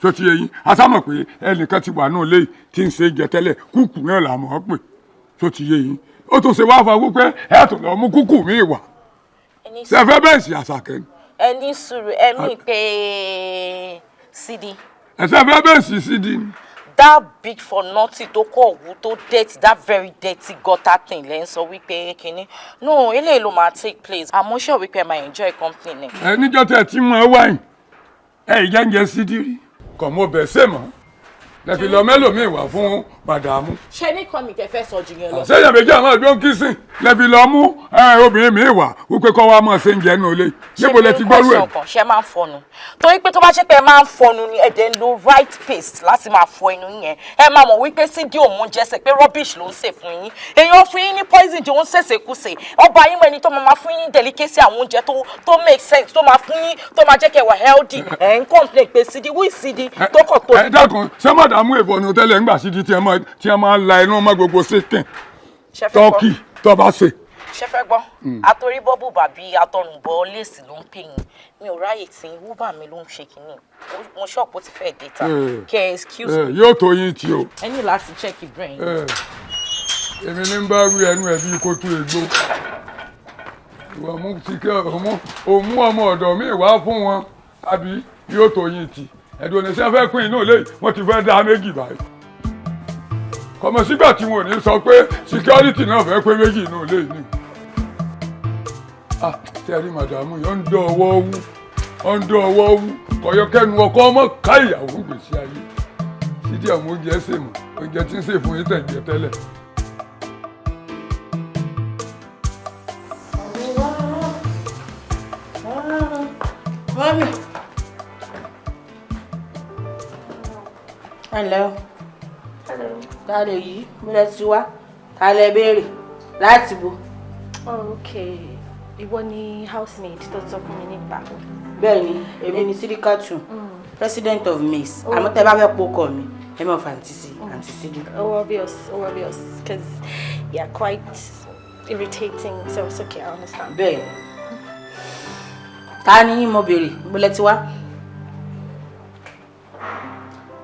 So ti yé yín, a sá mọ̀ pé ẹnìkan ti wà náà léyìí tí ń ṣe jẹ tẹ́lẹ̀, kúkú náà là mọ̀ ọ́ pè. So ti yé yín, ó tún ṣe wá fa wípé ẹ tún lọ mú kúkú mi wá. Ṣé fẹ́ bẹ́ẹ̀ sí Àṣàkẹ́ ni? Ẹni sùúrù ẹ̀mí pé Sidi. Ẹ ṣe fẹ́ bẹ́ẹ̀ sí Sidi ni. That big for nothing tó kọ̀ wú tó dirty, that very dirty gutter thing lẹ́ ń sọ wípé kíní. No, eléyìí ló máa take place. Àmọ́ sure wípé máa enjoy company ni. Ẹ níjọ́ tẹ̀ tí mo wáyìn, ẹ ìjẹ́njẹ Sidi rí. kò mọ bẹ̀ ṣe mọ́ lẹ́fi lọ mẹ́lòmíì wá fún màdàmú. ṣé ní kan mi kẹ fẹ́ sọ jù yẹn lọ. sẹ́yìn méjì àwọn àgbọn kìsìn lẹ́fi lọ mú obìnrin mi wá wípé kọ́ wa mọ̀ ṣe ń jẹ́ nù lé níbo lẹ ti gbọ́rú ẹ̀. ṣe máa ń fọnu torí pé tó bá ṣe pé ẹ máa ń fọnu ni ẹ̀dẹ̀ ń lo right paste láti máa fọ ẹnu yẹn ẹ máa mọ̀ wípé Sidi òun jẹ́sẹ̀ pé rubbish ló ń ṣe fún yín èèyàn fún yín ní poison jẹ́ ó ń ṣèṣekúṣe ọba yín mọ ẹni tó máa fún yín ní delicacy àwọn oúnjẹ tó make sense tó máa fún yín tó máa jẹ́ kẹ́ wà healthy ẹ̀ ń complain pé Sidi wí Sidi tó kọ̀ tó. ẹ dákun ṣé màdàmú ìbọnú tẹ́lẹ̀ ńgbà Sidi tí ẹ máa la inú ọmọ gbogbo síkìn tọ́kì tó bá ṣe. ṣe fẹ́ gbọ́ àtòrí bọ́bù bàbí atọrùnbọ̀ léèsì ló ń pè yín mi ò ráyè tí wúbà mi ló ń ṣe kínní mo ṣọ́ọ̀pù ó ti fẹ́ data kẹ́ excuse me. yóò tó yín tí o. ẹ ní láti check brain. èmi ní bá wí ẹnu ẹ bí kó tú egbò ìwà mú ti kẹ́ òmú ọmọ ọ̀dọ̀ mi wá fún wọn àbí yóò tó yín tí ẹ̀dùn oníṣẹ́ fẹ́ pín inú ilé wọ́n ti fẹ́ dá méjì báyìí kọmọ sígbà tí wọn ò ní sọ pé security náà fẹ́ pé méjì inú ilé ni tẹ́rí màdàmú yóò ń dán ọwọ́ wú kọ̀yọ́kẹ́nu ọkọ ọmọ ká ìyàwó gbèsè ayé Sidi àwọn oúnjẹ ṣe mọ̀ oúnjẹ tí ń ṣe fún yín tẹ̀jẹ̀ tẹ́lẹ̀. Hello. Ta lè yí mo lẹ ti wá ta lẹ béèrè láti bo. Okay. Ìwọ ni housemaid tó sọ fún mi nípa. Bẹ́ẹ̀ni, èmi ni Sidi Katun, president of Miss. Àmọ́ tẹ́ bá fẹ́ pokọ mi, ẹ mọ̀ fantasy, Auntie Sidi. Obvious, because you're quite irritating, so it's okay, I understand. Bẹ́ẹ̀ni. Ta ni mo béèrè, mo lẹ ti wá.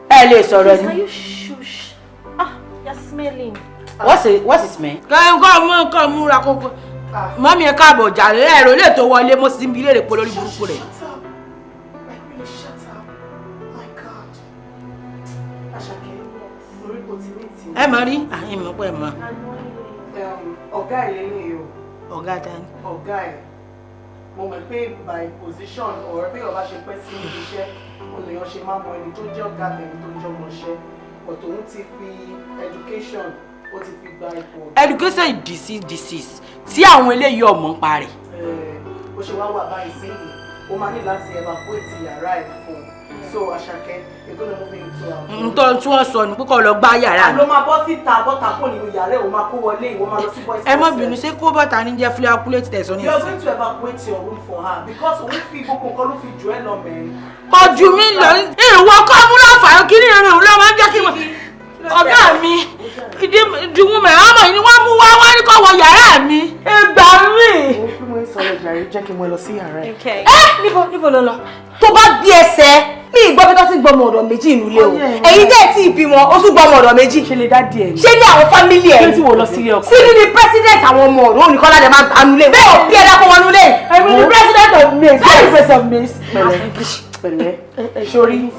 Ẹ lè sọ̀rọ̀ ni. Are you shush? You're smelling. What's the smell? Kọ́ múra kókó. Mọ́mí ẹ káàbọ̀ jàre ẹ̀rọ lè tó wọlé mo sì ń bi léèrè pé lórí burúkú rẹ̀. Ẹ mọ̀ rí? Àyìn mọ̀ pé ẹ mọ̀. Ọ̀gá ẹ̀ lélẹ̀ o. Ọ̀gá ta ni? Ọ̀gá ẹ̀. Mo mọ̀ pé by position ọ̀rẹ́ bí ọba ṣe pẹ́ sí ibi iṣẹ́ olèyàn ṣe máa mọ ẹni tó jẹ́ ọ̀gá tẹ̀mí tó jẹ́ ọmọọṣẹ́ but òun ti fi education ó ti fi gba ipò. Education is disease tí àwọn eléyìí ọmọ ń parẹ́. Bó ṣe wá wà báyìí sí yìí ó máa ní láti evacuate yàrá ẹ̀ fún un so Àṣàkẹ́ ètò ìlú moving to our. Ntọ́ tí wọ́n sọ ni pé kó lọ gbá yàrá mi. Àlọ́ máa bọ́ síta bọ́ta kó nínú yàrá ẹ̀ ó máa kó wọlé ìwọ máa lọ sí boys. Ẹ má bínú ṣé kó bọ́ta ní jẹ́ fúlákúlẹ̀tì tẹ̀sán ní ìsìn. You are going to evacuate your room for her because òun fi gbogbo nǹkan ló fi jù ẹ́ lọ mẹ́rin. Ojú mi lọ ìwọ kọ́ múlò fàáyọ kí ni ìrìn òun ló máa ń jẹ́ kí n ọ̀gá mi ìdìwọ̀n mẹ́rin ọmọ yìí ni wọ́n mú wá wọ́n ní kó wọ yàrá mi. Ìgbà mi. Ó fi mọ́ ìsọ̀rọ̀ ìjàre jẹ́ kí n mọ lọ sí yàrá ẹ̀. Níbo ló lọ? Tó bá bí ẹsẹ̀ ní ìgbọ́ pé tó ti gbọmọ ọ̀dọ̀ méjì inú ilé o. Ẹ̀yin dẹ̀ tí ìbí wọn, ó tún gbọmọ ọ̀dọ̀ méjì. Ṣé lè dá díẹ̀ ni? Ṣé ní àwọn fámílì ẹ̀? Ṣé tí wò lọ sílé ọkọ? Sidi ni president àwọn ọmọ ọ̀dọ̀ òní kọ́lá dẹ̀ máa gbanú lé. Bẹ́ẹ̀ ò bí ẹ̀dá kó wọnú lé. Èmi ni president of Miss. President of Miss. Pẹ̀lẹ́. Sorry,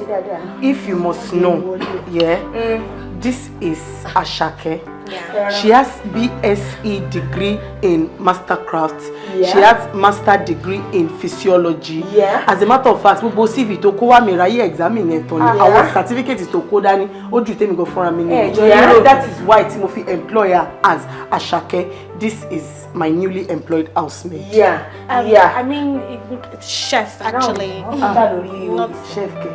if you must know, this is Àṣàkẹ́. She has BSc degree in Mastercraft. She has master degree in physiology. As a matter of fact, gbogbo CV tó kó wá mi ráyè examine ẹ̀ tán ni. Àwọn certificate tó kó dání, ó ju tèmi gan fúnra mi ni. That is why tí mo fi employ her as Àṣàkẹ́. This is my newly employed housemaid. I mean, chef actually. Not chef ke.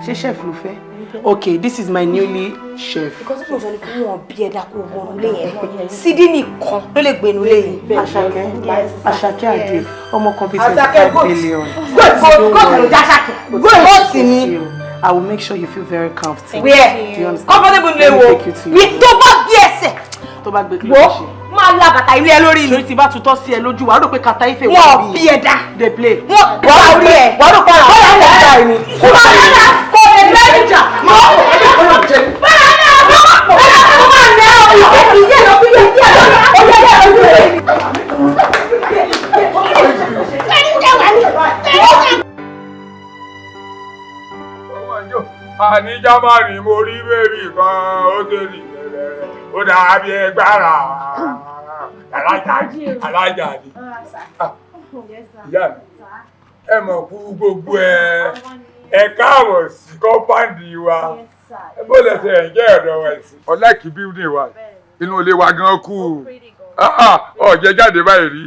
Ṣé chef ló fẹ́? Okay, this is my newly chef. Because if you want to go on beard, I go on lay. Sidi nìkan ló lè gbé inú lé yìí. Àṣàkẹ́ Adé, ọmọ kan bíi 25 billion. Go to me. I will make sure you feel very comfortable. Where? Do you understand? Comfortable lè wo. Tó bá bí ẹsẹ̀. Tó bá gbé kí ló ṣe. Máa la bàtà ilé ẹ lórí ni. Ṣé tí bá tutọ́ sí ẹ lójú wa rò pé kata ife wọ́n bí ẹ dá. They play. Wọ́n bá orí ẹ̀. Wà rò pé àwọn ọ̀rẹ́ ẹ̀ dá ẹni. Kò bá yàrá kò lè bẹ́ẹ̀ níjà. Mọ̀ ọ́ àníjà máa rìn mo rí bébì kan ó tẹ̀lé rẹ̀ ó dàbí ẹgbàrá alájà ni ìyá mi ẹ mọ̀ kú gbogbo ẹ Ẹ káàbọ̀ sí kọ́ńpáǹdì wa. Bó lẹ ṣe ẹ̀jẹ̀ ọ̀dọ̀ wa sí. Ọláìkí building wa. Inú ilé wa gan kú. Ọ̀jẹ̀ jáde báyìí rí.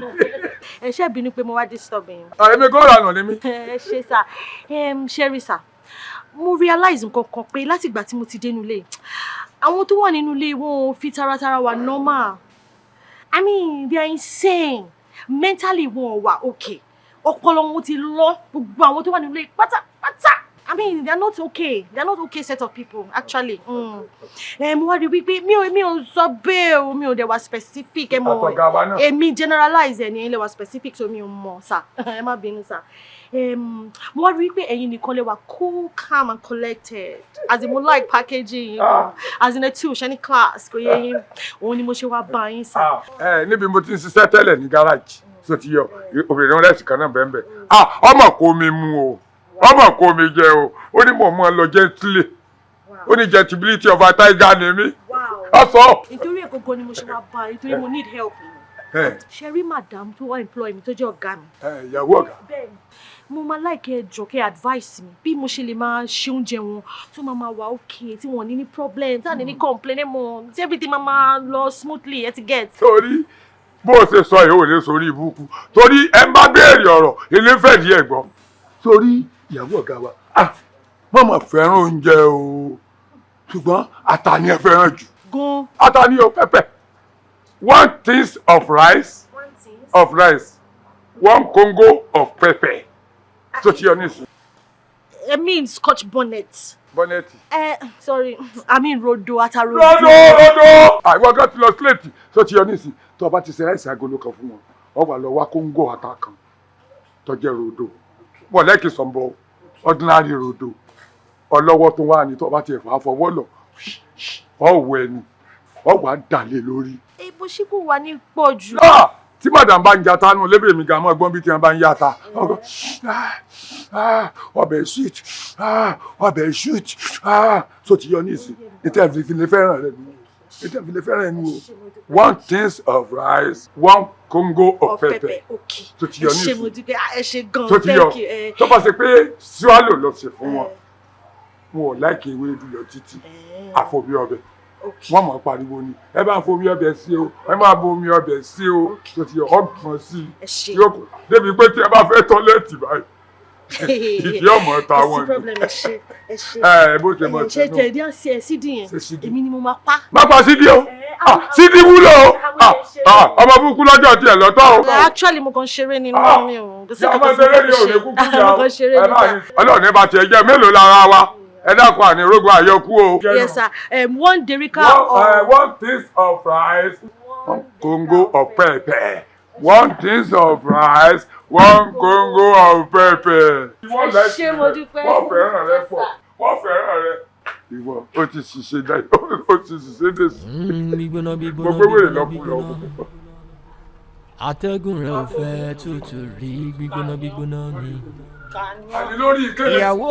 Ẹ ṣe bínú pé mo wá disturb yín. Èmi kò rànà ní mi. Ẹ ṣe sà. Ṣẹ́rí sà. Mo realize nǹkan kan pé láti ìgbà tí mo ti dé inú ilé. Àwọn tó wà nínú ilé wọn ò fi taratara wà normal. I mean, they are insane. Mentally wọn wà okay. Ọpọlọ wọn ti lọ. Gbogbo àwọn tó wà nínú ilé pátápátá. I mean, they are not okay. They are not okay set of people, actually. Mo wá rí wípé mi ò sọ bẹ́ẹ̀ o, mi ò dẹ̀ wá specific. Èmi generalize ẹ̀ ní ilé wa specific so mi ò mọ̀ sà. Ẹ má bínú sà. Mo wá rí wípé ẹ̀yin nìkan lè wà cool, calm and collected. As in mo like packaging, you know. As in a two, any class, kò yé yín. Òun ni mo ṣe wá bá yín sà. Níbi mo ti ń ṣiṣẹ́ tẹ́lẹ̀ ní garage. So ti yọ, obìnrin rẹ̀ sì kan náà bẹ́ẹ̀ bẹ́ẹ̀. Ọmọ kò mi mú o. Ọmọ kò mi jẹ o. Ó ní mo mọ lọ gently. Ó ní gentleability of a tiger ni mí. Ọ̀sọ́. Nítorí ẹ̀kọ́kọ́ ni mo ṣe wá bá nítorí mo need help. Ṣé rí madam tó wá employ mi tó jẹ́ ọ̀gá mi? Ìyàwó ọ̀gá. Bẹ́ẹ̀ni. Mo máa like ẹ jọ̀ọ́ kẹ́ advice mi bí mo ṣe lè máa ṣe oúnjẹ wọn tó máa wà okay tí wọ́n ní problem tí wọ́n ní complain mọ́ tí everything máa lọ smoothly ẹ ti get. Torí bó o ṣe sọ yìí ò lè sórí ìbùkún torí ẹ bá béèrè ọ̀rọ̀ ilé fẹ́ di ẹ̀ gbọ́. Torí ìyàwó ọ̀gá wa mọ̀mọ́ fẹ́ràn oúnjẹ o ṣùgbọ́n ata ni ẹ fẹ́ràn jù. Gan. Ata ni o pepper. 1 tin of rice. 1 Congo of pepper. So ti yọ nísìn. I mean Scotch bonnet. Bonnet. Sorry, I mean rodo ata rodo. Rodo. Àìwọ́ gan ti lọ sílẹ̀tì. So ti yọ nísìn. Tó o bá ti ṣe ráìsì agolo kan fún wọn, ọ wà lọ wá Congo ata kan tó jẹ́ rodo. Wọ́n lẹ́kì sọ̀nbọ̀ ordinary rodo. Ọlọ́wọ́ tó wà ní tó o bá ti ẹ̀fọ́ àfọwọ́ lọ. Ọ̀wọ́ ẹnu. Ọ̀wọ́ àdàlẹ̀ lórí. Bó ṣe kò wà ní pọ̀ jù. Tí madam bá ń jata nù lébèrè mi gan mọ́ ẹgbọ́n bí tí wọ́n bá ń yàtà. Ọbẹ̀ sweet. Ọbẹ̀ sweet. So ti yọ ní ìsìn. Ètò ìfìlẹ̀ fẹ́ràn rẹ̀ nù. Ètò ìfìlẹ̀ fẹ́ràn nù o. 1 tin of rice, 1 Congo of pepper. So ti yọ ní ìsìn. Ṣé mo dúpẹ́ ẹ ṣe gan-an. So ti yọ. Tó bá ṣe pé swallow lọ ṣe fún wọn. Wọn ò láìkè ewé dùn lọ títí. Àfọ̀bí ọbẹ̀. Wọ́n mọ̀ pariwo ni ẹ bá ń fomi ọbẹ̀ sí o ẹ máa bomi ọbẹ̀ sí o tó ti ọgbọ̀n sí i yóò débi pé tí ẹ bá fẹ́ tọ́lẹ́ẹ̀tì báyìí ìdí ọmọ ta wọn ni bó ṣe mọ̀ ṣe tẹ̀lé ọ̀sẹ̀ Sidi yẹn èmi ni mo máa pa. má pa Sidi o Sidi wúlò o ọmọ burúkú lọ́jọ́ tiẹ̀ lọ́tọ̀ o. Actually mo kàn ṣeré nínú mi o. ọmọ ṣeré ni òde kúkú jà o Ọlọ́run ní bá tiẹ̀ jẹ́ mélòó lára wa. Ẹ dákun àní rogo àyọkú o. Yes sir. 1 derica of 1 tin of rice, 1 Congo of pepper. 1 tin of rice, 1 Congo of pepper. Ṣé mo dúpẹ́? Wọ́n fẹ́ràn rẹ pọ̀. Wọ́n fẹ́ràn rẹ. Ìwọ ó ti ṣiṣẹ́ dáì ó ti ṣiṣẹ́ dé sí. Mo gbé wèrè lọ́kùnrin. Atẹ́gùn rẹ̀ ò fẹ́ tútù rí gbígbóná ni. Àní lórí ìkéde. Ìyàwó.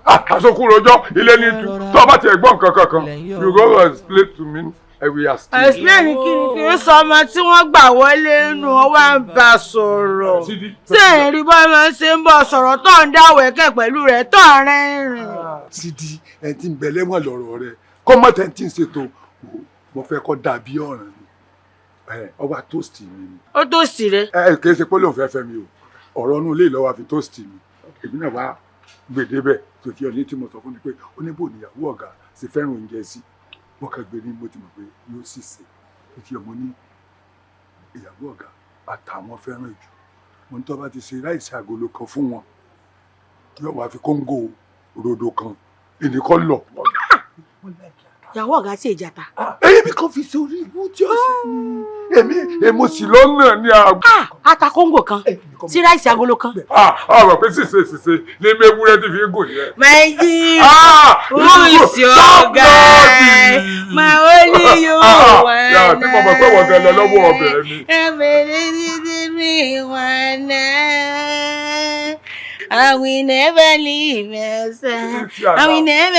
Àsokùn rojọ́ ilé ní tu tó bá ti ẹ̀gbọ́n kankan you go explain to me we are still. Explain kí ni kí n sọ ọmọ tí wọ́n gbà wọlé nù ọ wá ń bá sọ̀rọ̀ ṣé èrí bá máa ń ṣe ń bọ̀ sọ̀rọ̀ tó ń dáwẹ̀kẹ́ pẹ̀lú rẹ̀ tó ń rẹ́rìn. Sidi ẹ ti ń bẹ lẹ́wọ̀n lọ́rọ̀ rẹ kọ́mọ̀tẹ́ ti ń ṣètò mo fẹ́ kọ́ dàbí ọ̀ràn ni ọba tóòsì mi ni. Ó tóòsì rẹ. Kì í ṣe pé lóun fẹ́ fẹ́ mi o ọ̀rọ̀ inú ilé ìlọ́wọ́ àfi tóòsì mi èmi náà wá gbèdébẹ̀ tó fi ọ̀ní tí mo sọ fún mi pé ó ní bò níyàwó ọ̀gá ṣe fẹ́ràn oúnjẹ sí wọ́n kàn gbé ní mo ti mọ̀ pé yóò sì ṣe ó fi ọmọ ní ìyàwó ọ̀gá àtàwọn fẹ́ràn jù mo ní tó bá ti ṣe ráìsì agolo kan fún wọn yóò wá fi kóńgò rodo kan ìnìkan lọ. Ìyàwó ọ̀gá sí ìjàta. Èyí mi kàn fi ṣe orí ìlú tí ó sì ní èmo sì lọ́nà ní àgbà. Ata kóńgò kan sí ráìsì agolo kan. Ọ̀rọ̀ pé ṣìṣe ní ewúrẹ́ tí fi ń gùn yẹn. Méjì who is your guy? My only you one. Yàrá tí mo mọ̀ pé wọ́n gan lọ lọ́wọ́ ọbẹ̀ mi. Ẹ̀mẹ̀rẹ̀ dídí mi wà náà. I will never leave your side. I will never.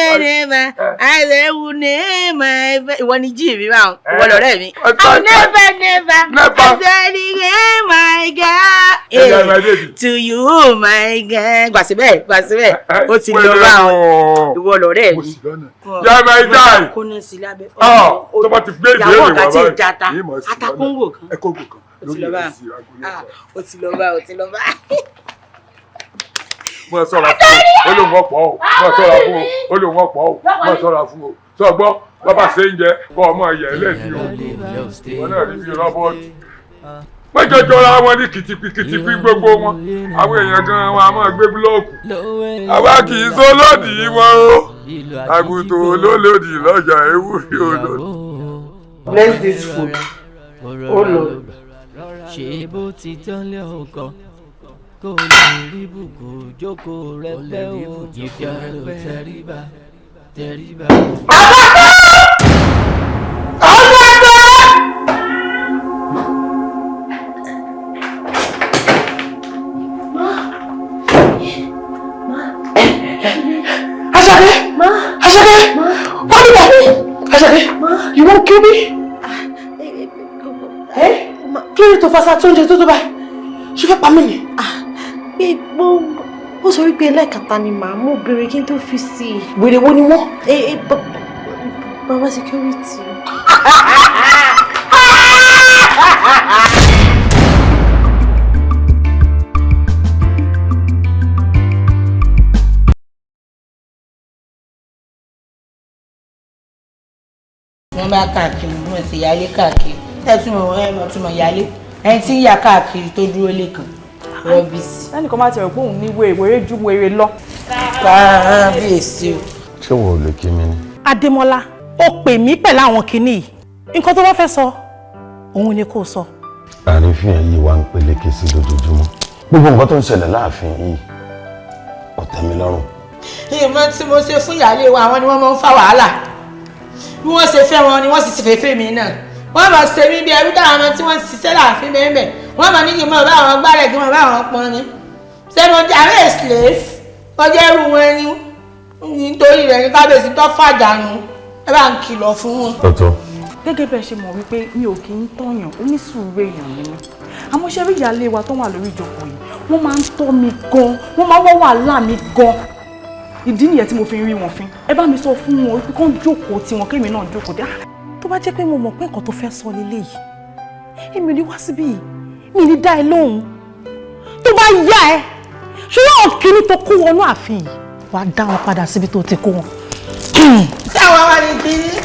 I will never. Ìwọ ni jí mi báwọn. Ìwọ lọ̀rẹ́ mi. I will never. I will never, my God. To you, my God. Gbàsíbẹ̀. Ó ti lọ bá wọn. Ìwọ lọ̀rẹ́ mi. Yá máa dá. Kó ní sí lábẹ́. Tó bá ti gbé ìbéèrè wá báyìí. Ìyàwó ọ̀gá ti jata. Atakóńgò kan. Ẹ kóńgò kan. Ó ti lọ bá. Ó ti lọ bá. Mo ṣọ́ra fún o, olóhùn ọ̀pọ̀ o. Mo ṣọ́ra fún o, olóhùn ọ̀pọ̀ o. Mo ṣọ́ra fún o. Sọ gbọ́, bàbá ṣe ń jẹ kọ́ ọmọ ẹ̀yẹ ẹlẹ́ni o. Wọ́n náà rí bí rọ́bọ́ọ̀tì. Wọ́n jọjọra wọn ní kìtìpì gbogbo wọn. Àwọn èèyàn gan wọn a máa gbé búlọ́ọ̀kù. Àwa kì í sọ lòdì wọn o. Àgùntàn olólòdì lọ́jà ewúrẹ́ olódì. Bless this food. Oh Lord. Ṣé bó ti tán lé ọkọ kó lè rí bùkún jókòó rẹ pẹ́ o ìjà ló tẹríba. Ashake, you won't kill me? Eh? Clearly to fast tó báyìí. Ṣé fẹ́ pa mí ni? Ó sọ wípé ẹlẹ́kàtà ni màá mú obìnrin kí n tó fi sí i. Wèrè wo ni wọ́n? Baba security. Wọ́n bá káàkiri, wọ́n sì yálé káàkiri. Ẹ̀túnmọ̀ yálé. Ẹni tí ń yà káàkiri tó dúró lẹ́kàn. Rọ́bìsì. Lẹ́nu kan máa ti rẹ̀ pé òun ní wèrè ju wèrè lọ. Káàbíyèsí o. Ṣé wo ò lè kí mi ni? Adémọ́lá, ó pè mí pẹ̀lú àwọn kinní yìí. Nǹkan tó bá fẹ́ sọ, òun ni kò sọ. Àrífín yìí wá ń peléke sí lójoojúmọ́. Gbogbo nǹkan tó ń ṣẹlẹ̀ láàfin yìí kò tẹ́ mi lọ́rùn. Ìmọ̀ tí mo ṣe fún ìyáálé wa, àwọn ni wọ́n máa ń fa wàhálà. Bí wọ́n ṣe fẹ́ wọn ni wọ́n sì ti fẹ́ mi náà. Wọ́n máa ṣe mí bí ẹrú táwọn ọmọ tí wọ́n ṣiṣẹ́ láàfin bẹ́ẹ̀ wọ́n máa ní kí n máa bá àwọn gbálẹ̀ kí n máa bá àwọn pọn ni. Ṣé mo jẹ́ àárẹ̀ slave? Wọ́n jẹ́ irú wọn ni nítorí rẹ̀ ní kábíyèsí tó fàjànù. Ẹ bá ń kìlọ̀ fún wọn. Tọ́tọ́. Gẹ́gẹ́ bẹ́ẹ̀ ṣe mọ̀ wípé mi ò kì í tọ̀yàn, onísùúrù èèyàn ni mí. Àmọ́ ṣe rí ìyáálé wa tó wà lórí ìjókòó yìí, wọ́n máa ń tọ́ mi gan, wọ́n máa ń wọ́ wàhálà mi gan. Ìdí nìyẹn tí mo fi ń rí wọn fín. Ẹ bá mi sọ fún wọn wípé kán jókòó tiwọn kémi náà jókòó dé. Tó bá jẹ́ pé mo mọ̀ pé nǹkan tó fẹ́ sọ leléyìí, èmi ò ní wá síbí yìí, mi ní dá ẹ lóhùn. Tó bá yá ẹ, ṣé yóò kíní tó kó wọnú ààfin yìí, wàá dá wọn padà síbi tó ti kó wọn. Ṣé àwọn wà ní kíní?